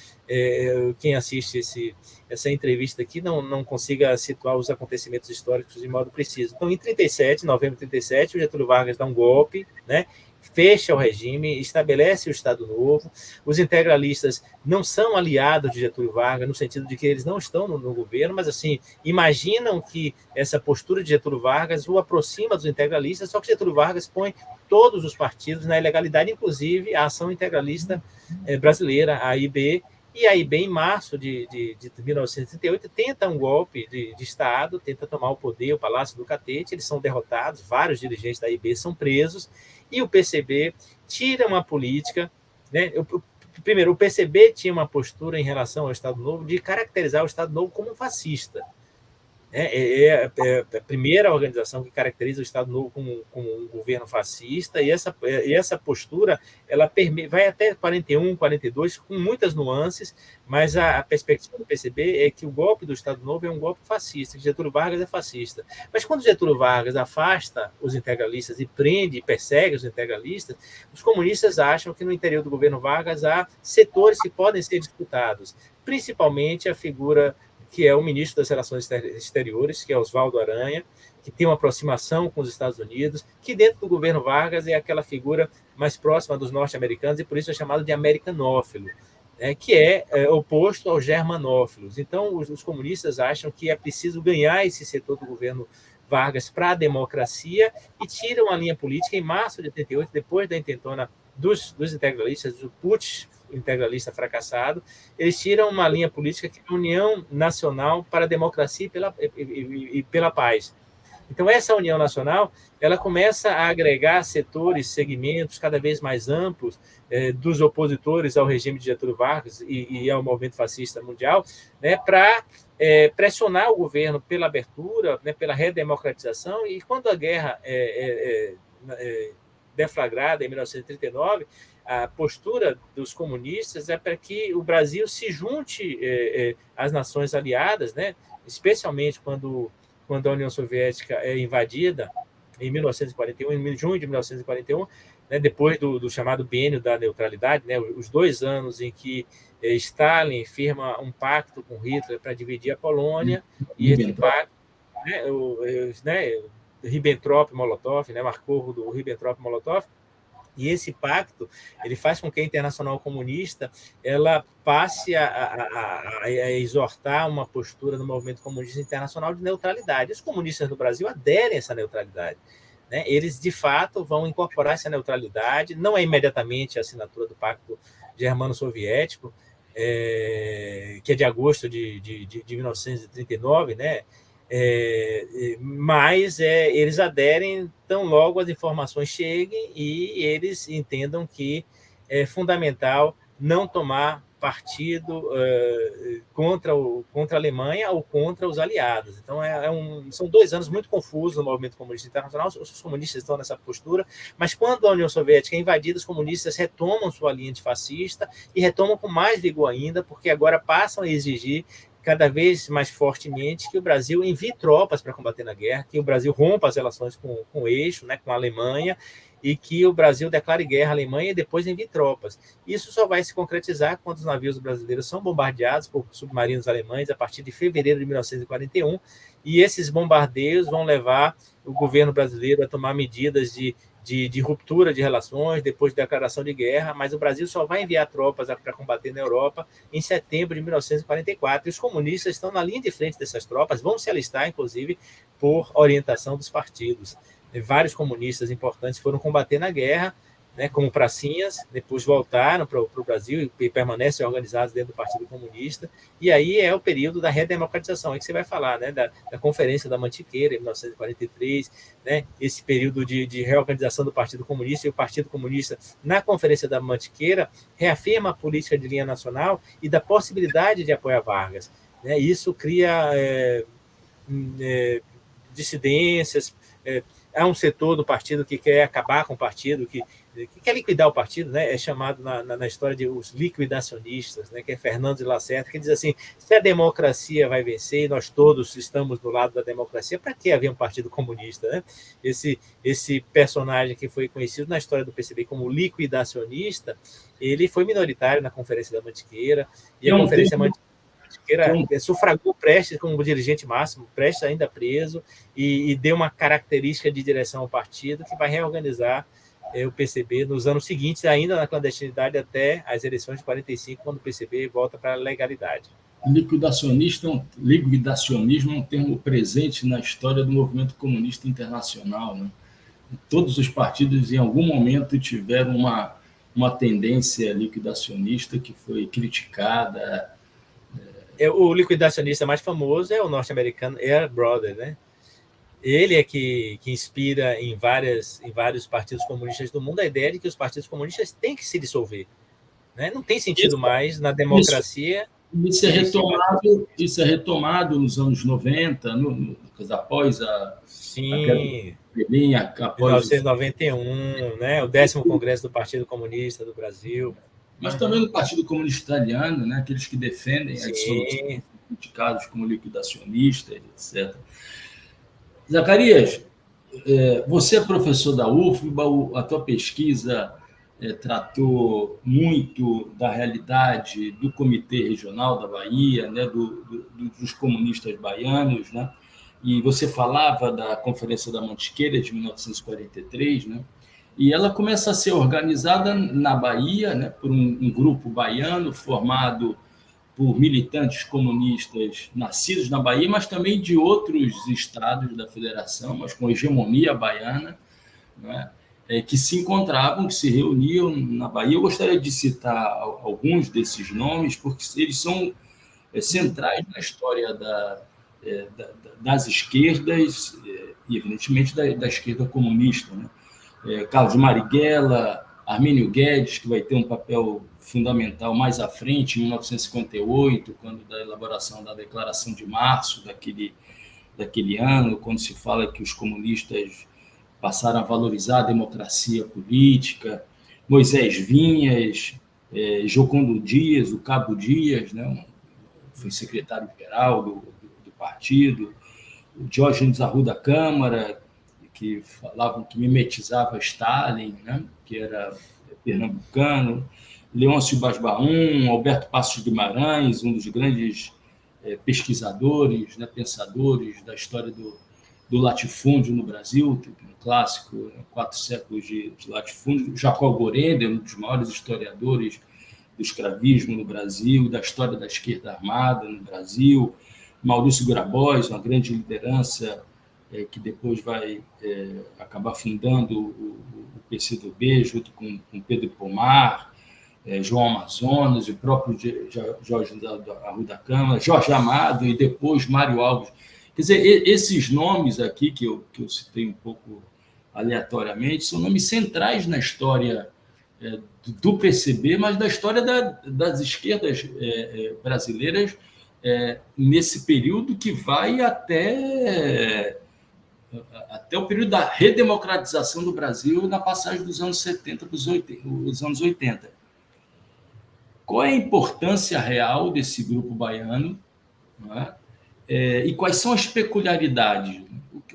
quem assiste essa entrevista aqui não consiga situar os acontecimentos históricos de modo preciso. Então, em 37, novembro de 37, o Getúlio Vargas dá um golpe, né, fecha o regime, estabelece o Estado Novo. Os integralistas não são aliados de Getúlio Vargas, no sentido de que eles não estão no governo, mas assim imaginam que essa postura de Getúlio Vargas o aproxima dos integralistas, só que Getúlio Vargas põe todos os partidos na ilegalidade, inclusive a Ação Integralista Brasileira, a AIB, e a AIB, em março de 1938, tenta um golpe de Estado, tenta tomar o poder, o Palácio do Catete, eles são derrotados, vários dirigentes da AIB são presos, e o PCB tira uma política, né? Primeiro, o PCB tinha uma postura em relação ao Estado Novo de caracterizar o Estado Novo como um fascista. É a primeira organização que caracteriza o Estado Novo como um governo fascista, e essa postura ela vai até 41, 42, com muitas nuances, mas a perspectiva do PCB é que o golpe do Estado Novo é um golpe fascista, que Getúlio Vargas é fascista. Mas quando Getúlio Vargas afasta os integralistas e prende e persegue os integralistas, os comunistas acham que no interior do governo Vargas há setores que podem ser disputados, principalmente a figura que é o ministro das Relações Exteriores, que é Oswaldo Aranha, que tem uma aproximação com os Estados Unidos, que dentro do governo Vargas é aquela figura mais próxima dos norte-americanos e por isso é chamado de americanófilo, que é oposto aos germanófilos. Então, os comunistas acham que é preciso ganhar esse setor do governo Vargas para a democracia e tiram a linha política em março de 88, depois da intentona dos integralistas, do putsch integralista fracassado, eles tiram uma linha política que é a União Nacional para a Democracia e pela Paz. Então, essa União Nacional ela começa a agregar setores, segmentos cada vez mais amplos dos opositores ao regime de Getúlio Vargas e ao movimento fascista mundial, né, para pressionar o governo pela abertura, né, pela redemocratização, e quando a guerra deflagrada em 1939, a postura dos comunistas é para que o Brasil se junte às nações aliadas, né? Especialmente quando a União Soviética é invadida em 1941, em junho de 1941, né? Depois do chamado biênio da neutralidade, né? Os 2 anos em que Stalin firma um pacto com Hitler para dividir a Polônia, e esse pacto, Ribbentrop-Molotov, né? Marco do Ribbentrop-Molotov. E esse pacto ele faz com que a Internacional Comunista ela passe a exortar uma postura do movimento comunista internacional de neutralidade. Os comunistas do Brasil aderem a essa neutralidade, né? Eles, de fato, vão incorporar essa neutralidade, não é imediatamente a assinatura do Pacto Germano-Soviético, que é de agosto de 1939, né? Mas eles aderem tão logo as informações cheguem e eles entendam que é fundamental não tomar partido contra a Alemanha ou contra os aliados. Então, são 2 anos muito confusos no movimento comunista internacional, os comunistas estão nessa postura, mas quando a União Soviética é invadida, os comunistas retomam sua linha antifascista e retomam com mais vigor ainda, porque agora passam a exigir cada vez mais fortemente que o Brasil envie tropas para combater na guerra, que o Brasil rompa as relações com o eixo, né, com a Alemanha, e que o Brasil declare guerra à Alemanha e depois envie tropas. Isso só vai se concretizar quando os navios brasileiros são bombardeados por submarinos alemães a partir de fevereiro de 1941, e esses bombardeios vão levar o governo brasileiro a tomar medidas de ruptura de relações, depois da declaração de guerra, mas o Brasil só vai enviar tropas para combater na Europa em setembro de 1944, e os comunistas estão na linha de frente dessas tropas, vão se alistar, inclusive, por orientação dos partidos. Vários comunistas importantes foram combater na guerra, né, como pracinhas, depois voltaram para o Brasil e permanecem organizados dentro do Partido Comunista, e aí é o período da redemocratização, aí que você vai falar, né, da Conferência da Mantiqueira, em 1943, né, esse período de reorganização do Partido Comunista, e o Partido Comunista, na Conferência da Mantiqueira, reafirma a política de linha nacional e da possibilidade de apoiar Vargas. Né, isso cria dissidências. Há um setor do partido que quer acabar com o partido, que quer liquidar o partido, né? É chamado na história de os liquidacionistas, né? Que é Fernando de Lacerda, que diz assim: se a democracia vai vencer e nós todos estamos do lado da democracia, para que haver um partido comunista, né? Esse personagem que foi conhecido na história do PCB como liquidacionista, ele foi minoritário na Conferência da Mantiqueira, e a Conferência Mantiqueira sufragou Prestes como dirigente máximo, Prestes ainda preso, e deu uma característica de direção ao partido que vai reorganizar o PCB nos anos seguintes, ainda na clandestinidade, até as eleições de 45, quando o PCB volta para a legalidade. Liquidacionismo é um termo presente na história do movimento comunista internacional, né? Todos os partidos, em algum momento, tiveram uma tendência liquidacionista que foi criticada. O liquidacionista mais famoso é o norte-americano Air Brother, né? Ele é que inspira em vários partidos comunistas do mundo a ideia de que os partidos comunistas têm que se dissolver, né? Não tem sentido mais na democracia. Isso é retomado nos anos 90, após a Berlim, após 1991, né? O 10º Congresso do Partido Comunista do Brasil. Mas também no Partido Comunista Italiano, né? Aqueles que defendem a dissolução, criticados como liquidacionistas, etc. Zacarias, você é professor da UFBA, a tua pesquisa tratou muito da realidade do Comitê Regional da Bahia, né? Dos comunistas baianos, né? E você falava da Conferência da Mantiqueira de 1943, né? E ela começa a ser organizada na Bahia, né, por um grupo baiano formado por militantes comunistas nascidos na Bahia, mas também de outros estados da federação, mas com hegemonia baiana, né, que se encontravam, que se reuniam na Bahia. Eu gostaria de citar alguns desses nomes, porque eles são centrais na história das esquerdas e, evidentemente, da esquerda comunista, né? Carlos Marighella, Armínio Guedes, que vai ter um papel fundamental mais à frente, em 1958, quando da elaboração da Declaração de Março daquele ano, quando se fala que os comunistas passaram a valorizar a democracia política, Moisés Vinhas, Jocondo Dias, o Cabo Dias, né, foi secretário-geral do partido, o Diógenes Arruda Câmara, que falavam que mimetizava Stalin, né, que era pernambucano, Leôncio Basbaum, Alberto Passos Guimarães, um dos grandes pesquisadores, né, pensadores da história do latifúndio no Brasil, um clássico, 4 séculos de latifúndio, Jacó Gorender, um dos maiores historiadores do escravismo no Brasil, da história da esquerda armada no Brasil, Maurício Grabois, uma grande liderança que depois vai acabar fundando o PCdoB, junto com Pedro Pomar, João Amazonas, o próprio Jorge Arruda Câmara, Jorge Amado e depois Mário Alves. Quer dizer, esses nomes aqui que eu citei um pouco aleatoriamente são nomes centrais na história do PCB, mas da história das esquerdas brasileiras nesse período que vai até o período da redemocratização do Brasil na passagem dos anos 70 para os anos 80. Qual é a importância real desse grupo baiano, né? E quais são as peculiaridades?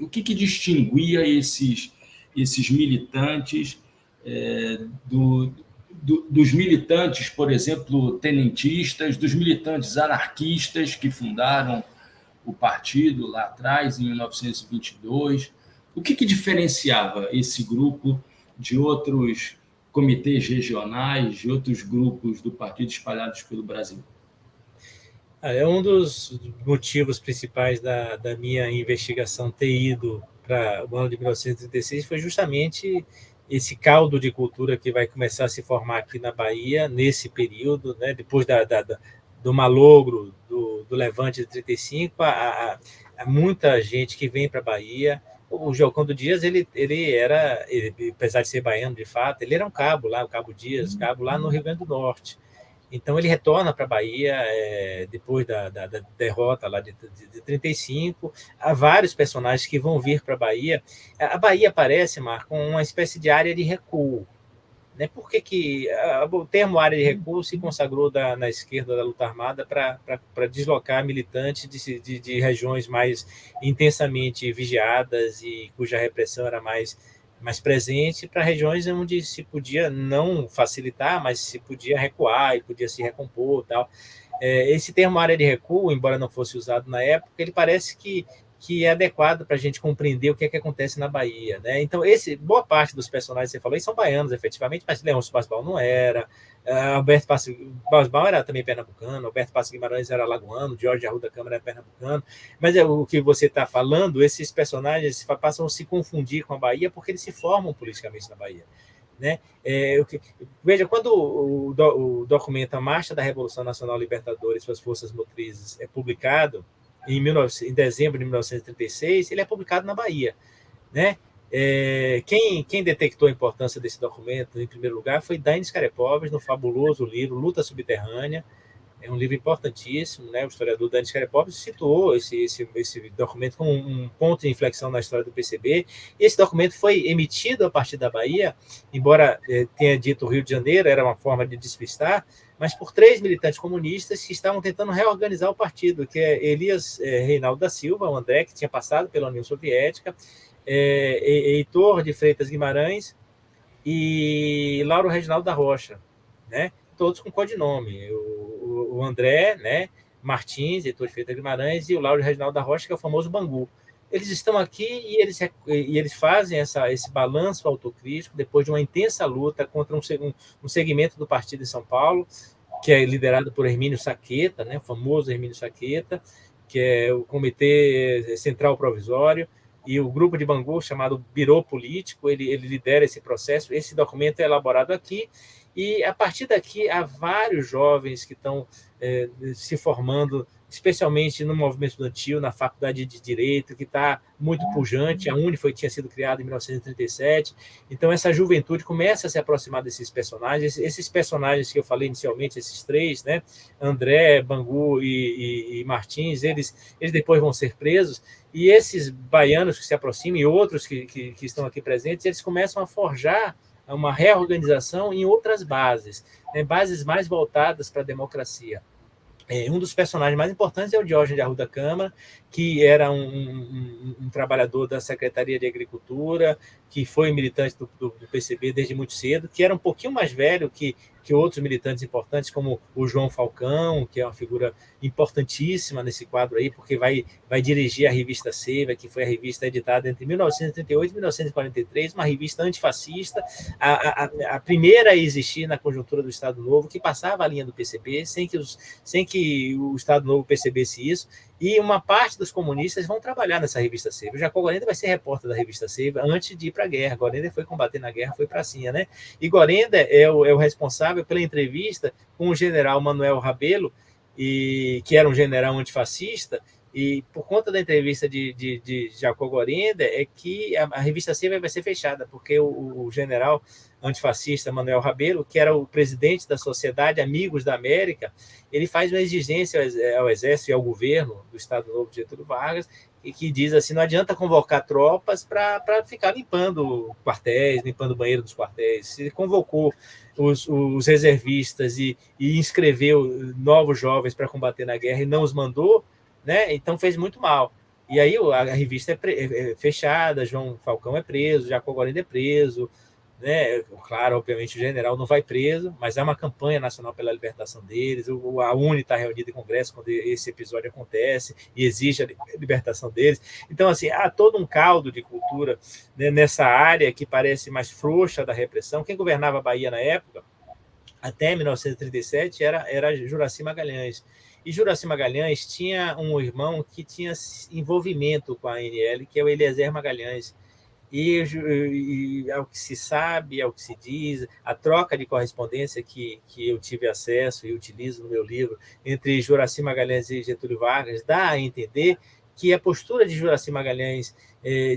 O que distinguia esses militantes dos militantes, por exemplo, tenentistas, dos militantes anarquistas que fundaram o partido lá atrás, em 1922. O que diferenciava esse grupo de outros comitês regionais, de outros grupos do partido espalhados pelo Brasil? Um dos motivos principais da minha investigação ter ido para o ano de 1936 foi justamente esse caldo de cultura que vai começar a se formar aqui na Bahia nesse período, né? Depois do malogro, do levante de 35, há muita gente que vem para a Bahia. O Jocondo Dias, ele, apesar de ser baiano de fato, ele era um cabo lá, o Cabo Dias, cabo lá no Rio Grande do Norte. Então, ele retorna para a Bahia depois da derrota lá de 35. Há vários personagens que vão vir para a Bahia. A Bahia parece, Marco, uma espécie de área de recuo. Né? Por que o termo área de recuo se consagrou na esquerda da luta armada para deslocar militantes de regiões mais intensamente vigiadas e cuja repressão era mais presente, para regiões onde se podia não facilitar, mas se podia recuar e podia se recompor, tal. Esse termo área de recuo, embora não fosse usado na época, ele parece que é adequado para a gente compreender o que acontece na Bahia. Né? Então, boa parte dos personagens que você falou são baianos, efetivamente, mas Leôncio Basbal não era, Alberto Basbal era também pernambucano, Alberto Passos Guimarães era alagoano, Jorge Arruda Câmara era pernambucano, mas o que você está falando, esses personagens passam a se confundir com a Bahia porque eles se formam politicamente na Bahia. Né? Veja, quando o documento A Marcha da Revolução Nacional Libertadora e suas Forças Motrizes é publicado, em dezembro de 1936, ele é publicado na Bahia. Né? Quem detectou a importância desse documento, em primeiro lugar, foi Daines Carepovas, no fabuloso livro Luta Subterrânea. É um livro importantíssimo, né? O historiador Daines Carepovas situou esse documento como um ponto de inflexão na história do PCB. Esse documento foi emitido a partir da Bahia, embora tenha dito Rio de Janeiro, era uma forma de despistar, mas por 3 militantes comunistas que estavam tentando reorganizar o partido, que é Elias Reinaldo da Silva, o André, que tinha passado pela União Soviética, Heitor de Freitas Guimarães e Lauro Reginaldo da Rocha, né? Todos com codinome. O André, né? Martins, Heitor de Freitas Guimarães, e o Lauro Reginaldo da Rocha, que é o famoso Bangu. Eles estão aqui e eles fazem esse balanço autocrítico depois de uma intensa luta contra um segmento do partido em São Paulo, que é liderado por Hermínio Saqueta, né, o famoso Hermínio Saqueta, que é o Comitê Central Provisório, e o grupo de Bangu, chamado Birô Político, ele lidera esse processo. Esse documento é elaborado aqui, e a partir daqui há vários jovens que estão se formando, especialmente no movimento estudantil, na Faculdade de Direito, que está muito pujante. A UNE tinha sido criada em 1937. Então, essa juventude começa a se aproximar desses personagens. Esses personagens que eu falei inicialmente, esses 3, né? André, Bangu e Martins, eles depois vão ser presos. E esses baianos que se aproximam e outros que estão aqui presentes, eles começam a forjar uma reorganização em outras bases, né? Bases mais voltadas para a democracia. Um dos personagens mais importantes é o Diógenes de Arruda Câmara, que era um trabalhador da Secretaria de Agricultura, que foi militante do PCB desde muito cedo, que era um pouquinho mais velho que outros militantes importantes, como o João Falcão, que é uma figura importantíssima nesse quadro aí, porque vai dirigir a revista Seiva, que foi a revista editada entre 1938 e 1943, uma revista antifascista, a primeira a existir na conjuntura do Estado Novo, que passava a linha do PCB, sem que o Estado Novo percebesse isso, e uma parte dos comunistas vão trabalhar nessa revista Seiva. O Jacó Gorenda vai ser repórter da revista Seiva antes de ir para a guerra. Gorenda foi combater na guerra, foi para a Pracinha, né? E Gorenda é o responsável pela entrevista com o general Manuel Rabelo, que era um general antifascista, e por conta da entrevista de Jacó Gorenda é que a revista Seiva vai ser fechada, porque o general antifascista Manuel Rabelo, que era o presidente da Sociedade Amigos da América, ele faz uma exigência ao Exército e ao governo do Estado Novo de Getúlio Vargas, e que diz assim, não adianta convocar tropas para ficar limpando quartéis, limpando o banheiro dos quartéis. Se convocou os reservistas e inscreveu novos jovens para combater na guerra e não os mandou, né? Então fez muito mal. E aí a revista é fechada, João Falcão é preso, Jacó Gorenda é preso, né? Claro, obviamente o general não vai preso, mas há uma campanha nacional pela libertação deles. A UNE está reunida em congresso quando esse episódio acontece e exige a libertação deles. Então, assim, há todo um caldo de cultura, né, nessa área que parece mais frouxa da repressão. Quem governava a Bahia na época, até 1937, era Juracy Magalhães. E Juracy Magalhães tinha um irmão que tinha envolvimento com a ANL, que é o Eliezer Magalhães. E ao que se sabe, ao que se diz, a troca de correspondência que eu tive acesso e utilizo no meu livro entre Juracy Magalhães e Getúlio Vargas dá a entender que a postura de Juracy Magalhães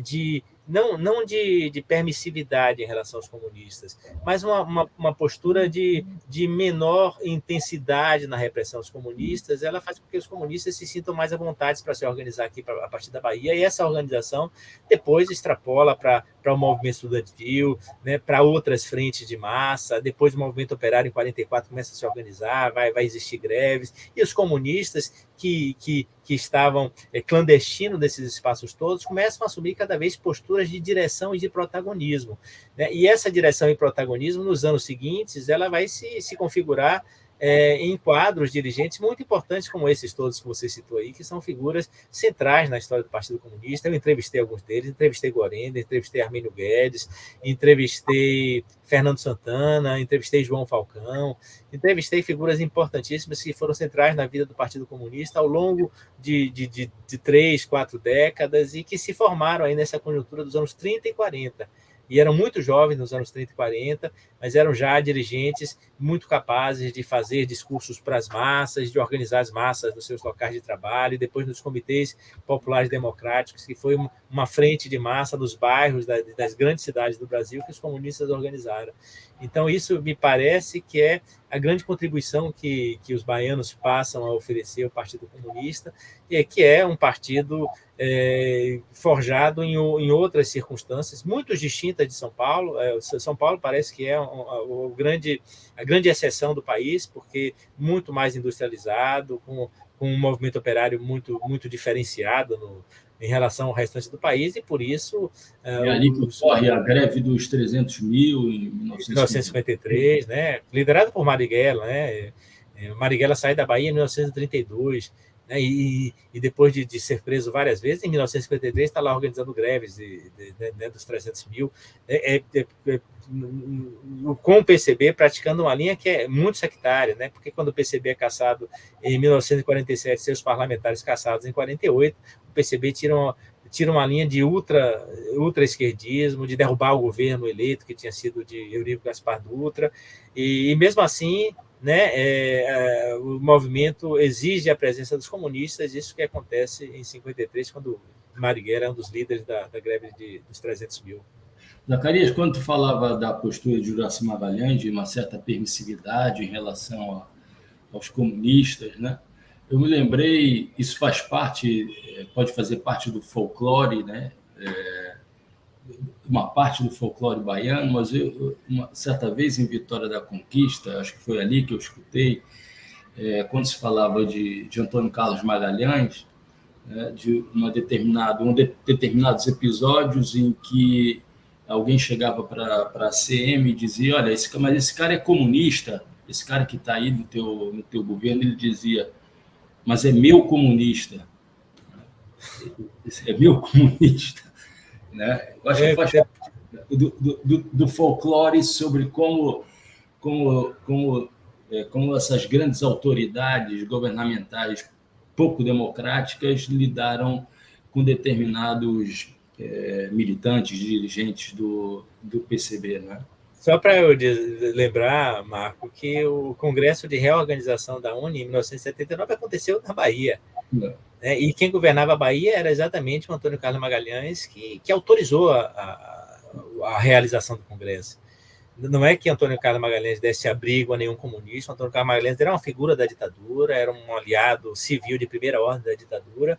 de não de permissividade em relação aos comunistas, mas uma postura de menor intensidade na repressão aos comunistas. Ela faz com que os comunistas se sintam mais à vontade para se organizar aqui a partir da Bahia, e essa organização depois extrapola para o movimento estudantil, né, para outras frentes de massa. Depois o movimento operário em 44 começa a se organizar, vai existir greves, e os comunistas que estavam clandestinos desses espaços todos começam a assumir cada vez posturas de direção e de protagonismo, né? E essa direção e protagonismo, nos anos seguintes, ela vai se configurar em quadros dirigentes muito importantes, como esses todos que você citou aí, que são figuras centrais na história do Partido Comunista. Eu entrevistei alguns deles, entrevistei Gorenda, entrevistei Armínio Guedes, entrevistei Fernando Santana, entrevistei João Falcão, entrevistei figuras importantíssimas que foram centrais na vida do Partido Comunista ao longo de 3, 4 décadas, e que se formaram aí nessa conjuntura dos anos 30 e 40. E eram muito jovens nos anos 30 e 40, mas eram já dirigentes muito capazes de fazer discursos para as massas, de organizar as massas nos seus locais de trabalho, e depois nos comitês populares democráticos, que foi uma frente de massa nos bairros das grandes cidades do Brasil que os comunistas organizaram. Então, isso me parece que é a grande contribuição que os baianos passam a oferecer ao Partido Comunista, e que é um partido forjado em outras circunstâncias, muito distintas de São Paulo. São Paulo parece que é a grande exceção do país, porque muito mais industrializado, com um movimento operário muito diferenciado em relação ao restante do país, e por isso... É ali que ocorre a greve dos 300 mil em 1953, né? Liderado por Marighella, né? Marighella sai da Bahia em 1932, né? E depois de ser preso várias vezes, em 1953 está lá organizando greves dos 300 mil, com o PCB praticando uma linha que é muito sectária, né? Porque quando o PCB é cassado em 1947, seus parlamentares cassados em 48, o PCB tira uma linha de ultra-esquerdismo, de derrubar o governo eleito, que tinha sido de Eurico Gaspar Dutra, e mesmo assim, né, o movimento exige a presença dos comunistas. Isso que acontece em 53, quando Marighella é um dos líderes da greve dos 300 mil. Zacarias, quando tu falava da postura de Juracy Magalhães, de uma certa permissividade em relação aos comunistas, né? Eu me lembrei, isso faz parte, pode fazer parte do folclore, né? Uma parte do folclore baiano, mas uma certa vez em Vitória da Conquista, acho que foi ali que eu escutei, quando se falava de Antônio Carlos Magalhães, de determinados episódios em que alguém chegava para a CM e dizia: olha, mas esse cara é comunista, esse cara que está aí no teu governo. Ele dizia: mas é meu comunista. É meu comunista. Né? Eu acho que faz do folclore sobre como essas grandes autoridades governamentais pouco democráticas lidaram com determinados militantes, dirigentes do PCB. Né? Só para eu lembrar, Marco, que o Congresso de Reorganização da UNE, em 1979, aconteceu na Bahia. Né? E quem governava a Bahia era exatamente o Antônio Carlos Magalhães, que autorizou a realização do Congresso. Não é que Antônio Carlos Magalhães desse abrigo a nenhum comunista. Antônio Carlos Magalhães era uma figura da ditadura, era um aliado civil de primeira ordem da ditadura,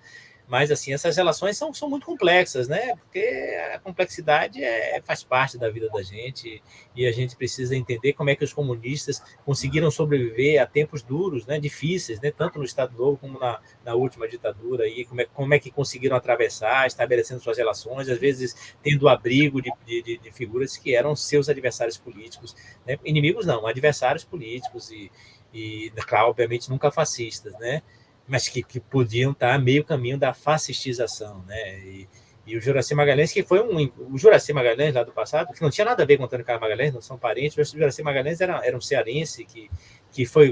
mas assim, essas relações são muito complexas, né? Porque a complexidade faz parte da vida da gente, e a gente precisa entender como é que os comunistas conseguiram sobreviver a tempos duros, né? Difíceis, né? Tanto no Estado Novo como na última ditadura, e como é que conseguiram atravessar, estabelecendo suas relações, às vezes tendo o abrigo de figuras que eram seus adversários políticos, né? Inimigos não, adversários políticos, e claro, obviamente nunca fascistas, né? Mas que podiam estar meio caminho da fascistização, né? E o Juracy Magalhães, que foi o Juracy Magalhães lá do passado, que não tinha nada a ver com o Antônio Carlos Magalhães, não são parentes. O Juracy Magalhães era um cearense que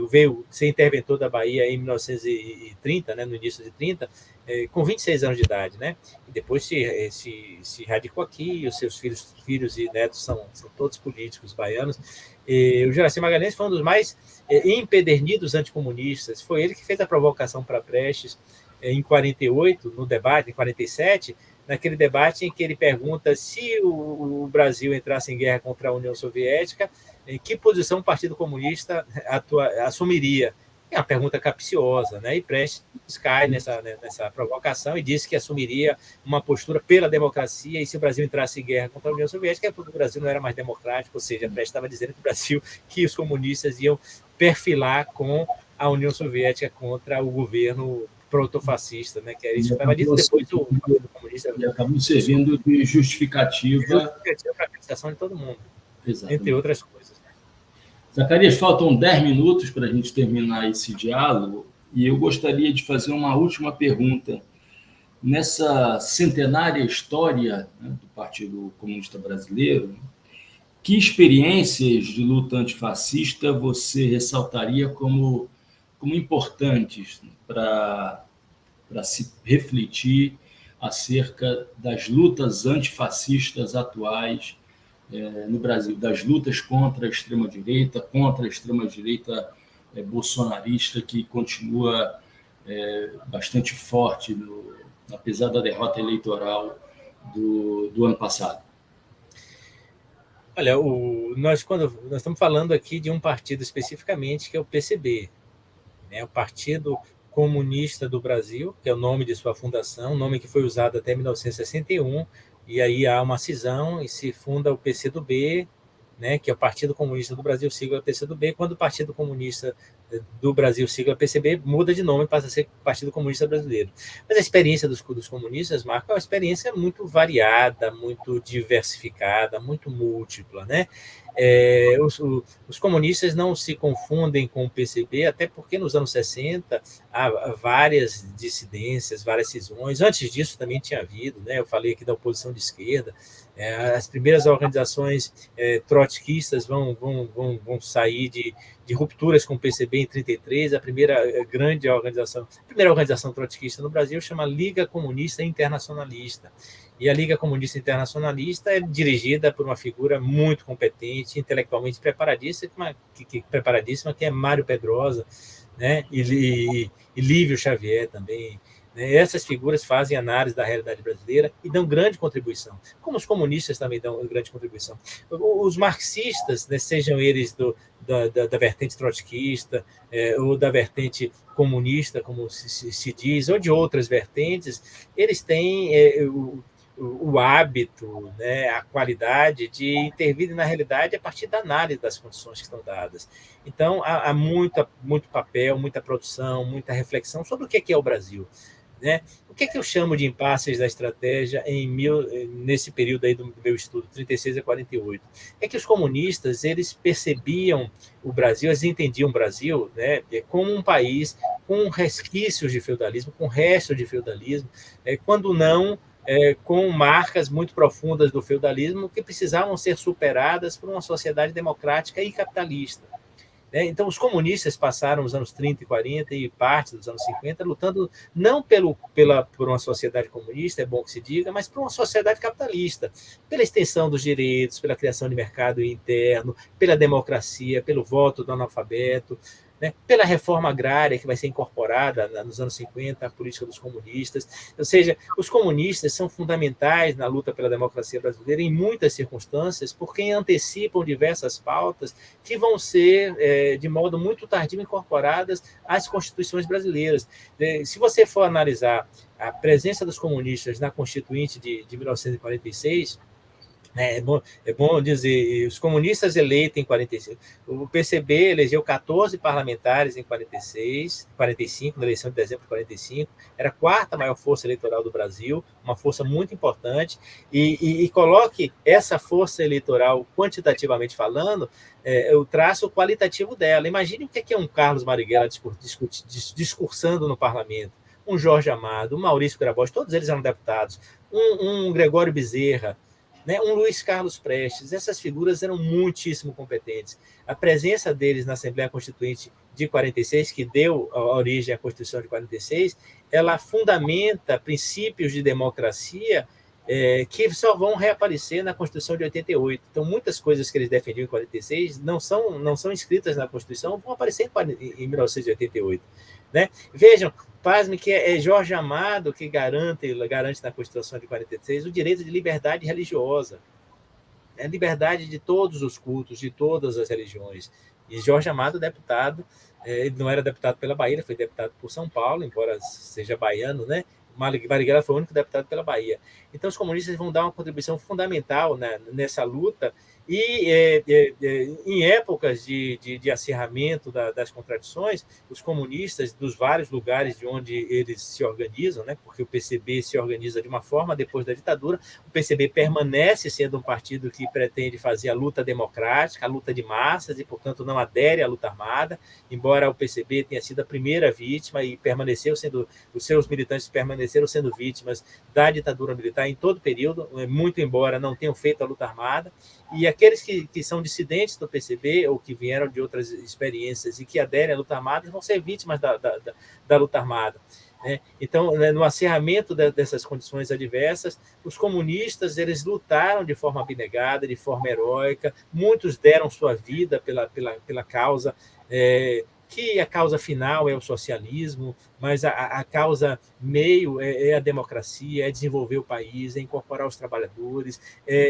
veio ser interventor da Bahia em 1930, né, no início de 30, com 26 anos de idade, né? E depois se radicou aqui, e os seus filhos e netos são todos políticos baianos. E o Juracy Magalhães foi um dos mais empedernidos anticomunistas. Foi ele que fez a provocação para Prestes em 48, no debate, em 47, naquele debate em que ele pergunta se o Brasil entrasse em guerra contra a União Soviética, em que posição o Partido Comunista assumiria. É uma pergunta capciosa, né? E Prestes cai nessa provocação e disse que assumiria uma postura pela democracia, e se o Brasil entrasse em guerra contra a União Soviética, é porque o Brasil não era mais democrático, ou seja, Prestes estava dizendo que os comunistas iam perfilar com a União Soviética contra o governo protofascista, né? Que era isso que estava dito. Depois o Partido Comunista... E acabou servindo de justificativa para a fixação de todo mundo, Exatamente. Entre outras coisas. Zacarias, faltam 10 minutos para a gente terminar esse diálogo, e eu gostaria de fazer uma última pergunta. Nessa centenária história, né, do Partido Comunista Brasileiro, que experiências de luta antifascista você ressaltaria como importantes para se refletir acerca das lutas antifascistas atuais no Brasil, das lutas contra a extrema-direita, bolsonarista, que continua bastante forte, apesar da derrota eleitoral do ano passado? Olha, nós estamos falando aqui de um partido especificamente, que é o PCB, né? O Partido Comunista do Brasil, que é o nome de sua fundação, nome que foi usado até 1961, e aí há uma cisão e se funda o PCdoB, né, que é o Partido Comunista do Brasil, sigla PCdoB. Quando o Partido Comunista do Brasil, sigla PCB, muda de nome e passa a ser Partido Comunista Brasileiro. Mas a experiência dos comunistas, Marco, é uma experiência muito variada, muito diversificada, muito múltipla, né? Os comunistas não se confundem com o PCB, até porque nos anos 60 há várias dissidências, várias cisões. Antes disso também tinha havido, né? Eu falei aqui da oposição de esquerda. As primeiras organizações trotskistas vão sair de rupturas com o PCB em 1933. A primeira organização trotskista no Brasil chama Liga Comunista Internacionalista. E a Liga Comunista Internacionalista é dirigida por uma figura muito competente, intelectualmente preparadíssima, que é Mário Pedrosa, né? E Lívio Xavier também. Essas figuras fazem análise da realidade brasileira e dão grande contribuição, como os comunistas também dão grande contribuição. Os marxistas, né, sejam eles da vertente trotskista, ou da vertente comunista, como se diz, ou de outras vertentes, eles têm o hábito, né, a qualidade de intervir na realidade a partir da análise das condições que estão dadas. Então, há muito papel, muita produção, muita reflexão sobre o que é o Brasil. Né? O que eu chamo de impasses da estratégia nesse período aí do meu estudo, 36 a 48? É que os comunistas, eles percebiam o Brasil, eles entendiam o Brasil, né, como um país com resquícios de feudalismo, com resto de feudalismo, quando não com marcas muito profundas do feudalismo que precisavam ser superadas por uma sociedade democrática e capitalista. Então, os comunistas passaram os anos 30 e 40 e parte dos anos 50 lutando não por uma sociedade comunista, é bom que se diga, mas por uma sociedade capitalista, pela extensão dos direitos, pela criação de mercado interno, pela democracia, pelo voto do analfabeto, né, pela reforma agrária que vai ser incorporada nos anos 50 à política dos comunistas. Ou seja, os comunistas são fundamentais na luta pela democracia brasileira em muitas circunstâncias, porque antecipam diversas pautas que vão ser, de modo muito tardio, incorporadas às constituições brasileiras. Se você for analisar a presença dos comunistas na Constituinte de 1946, é bom dizer, os comunistas eleitos em 46, o PCB elegeu 14 parlamentares em 45, na eleição de dezembro de 45, era a quarta maior força eleitoral do Brasil, uma força muito importante, e coloque essa força eleitoral, quantitativamente falando, o traço qualitativo dela. Imagine o que é um Carlos Marighella discursando no parlamento, um Jorge Amado, um Maurício Grabois, todos eles eram deputados, um Gregório Bezerra, né, um Luiz Carlos Prestes. Essas figuras eram muitíssimo competentes. A presença deles na Assembleia Constituinte de 46, que deu a origem à Constituição de 46, ela fundamenta princípios de democracia que só vão reaparecer na Constituição de 88. Então, muitas coisas que eles defendiam em 46 não são inscritas na Constituição, vão aparecer em 1988. Né? Vejam, pasme que é Jorge Amado que garante na Constituição de 46 o direito de liberdade religiosa, a liberdade de todos os cultos, de todas as religiões. E Jorge Amado, deputado, ele não era deputado pela Bahia, ele foi deputado por São Paulo, embora seja baiano, né? Marighella foi o único deputado pela Bahia. Então, os comunistas vão dar uma contribuição fundamental, né, nessa luta, e em épocas de acirramento das contradições, os comunistas, dos vários lugares de onde eles se organizam, né, porque o PCB se organiza de uma forma depois da ditadura, o PCB permanece sendo um partido que pretende fazer a luta democrática, a luta de massas, e, portanto, não adere à luta armada, embora o PCB tenha sido a primeira vítima e permaneceu sendo, os seus militantes permaneceram sendo vítimas da ditadura militar em todo o período, muito embora não tenham feito a luta armada. E aqueles que são dissidentes do PCB ou que vieram de outras experiências e que aderem à luta armada vão ser vítimas da luta armada. Né? Então, no acirramento dessas condições adversas, os comunistas eles lutaram de forma abnegada, de forma heróica, muitos deram sua vida pela causa, que a causa final é o socialismo, mas a causa meio é a democracia, é desenvolver o país, é incorporar os trabalhadores,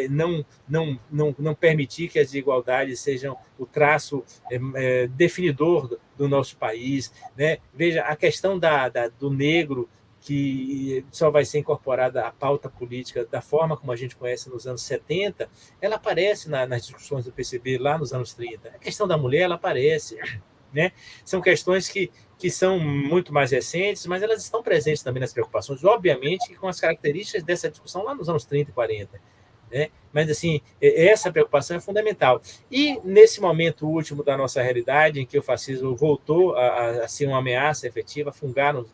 não permitir que as desigualdades sejam o traço definidor do nosso país. Né? Veja, a questão do negro, que só vai ser incorporada à pauta política da forma como a gente conhece nos anos 70, ela aparece nas discussões do PCB lá nos anos 30. A questão da mulher, ela aparece. Né? São questões que são muito mais recentes, mas elas estão presentes também nas preocupações, obviamente, com as características dessa discussão lá nos anos 30 e 40. Né? Mas, assim, essa preocupação é fundamental. E, nesse momento último da nossa realidade, em que o fascismo voltou a ser uma ameaça efetiva, a fungar no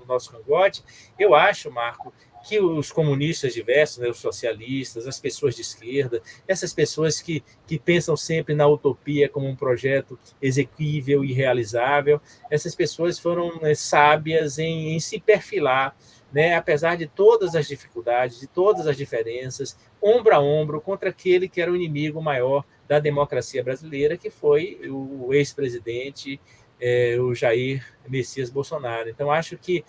nosso cangote, eu acho, Marco, que os comunistas diversos, né, os socialistas, as pessoas de esquerda, essas pessoas que pensam sempre na utopia como um projeto exequível e realizável, essas pessoas foram sábias em se perfilar, né, apesar de todas as dificuldades, de todas as diferenças, ombro a ombro contra aquele que era o inimigo maior da democracia brasileira, que foi o ex-presidente o Jair Messias Bolsonaro. Então, acho que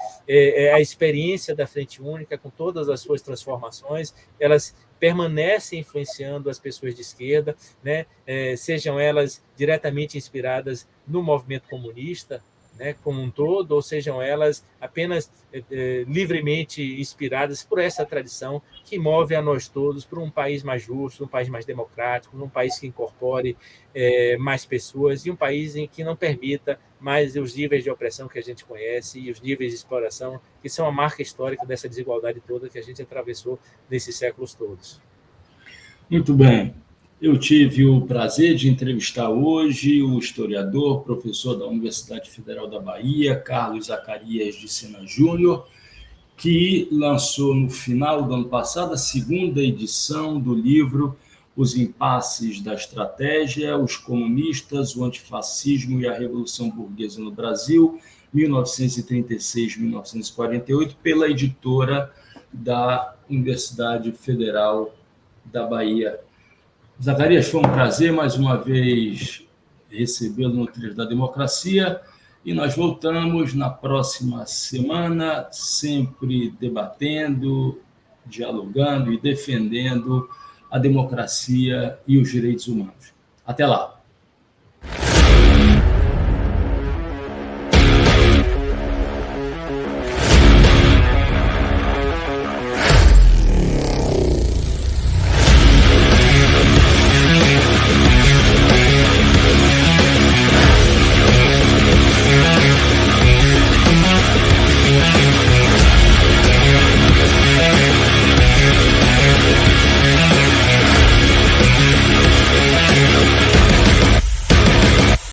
a experiência da Frente Única, com todas as suas transformações, elas permanecem influenciando as pessoas de esquerda, né? Sejam elas diretamente inspiradas no movimento comunista, né, como um todo, ou sejam elas apenas livremente inspiradas por essa tradição que move a nós todos para um país mais justo, um país mais democrático, um país que incorpore mais pessoas e um país em que não permita mais os níveis de opressão que a gente conhece e os níveis de exploração que são a marca histórica dessa desigualdade toda que a gente atravessou nesses séculos todos. Muito bem. Eu tive o prazer de entrevistar hoje o historiador, professor da Universidade Federal da Bahia, Carlos Zacarias de Sena Júnior, que lançou no final do ano passado a segunda edição do livro Os Impasses da Estratégia, os Comunistas, o Antifascismo e a Revolução Burguesa no Brasil, 1936-1948, pela editora da Universidade Federal da Bahia. Zacarias, foi um prazer mais uma vez recebê-lo no Trilhos da Democracia e nós voltamos na próxima semana, sempre debatendo, dialogando e defendendo a democracia e os direitos humanos. Até lá!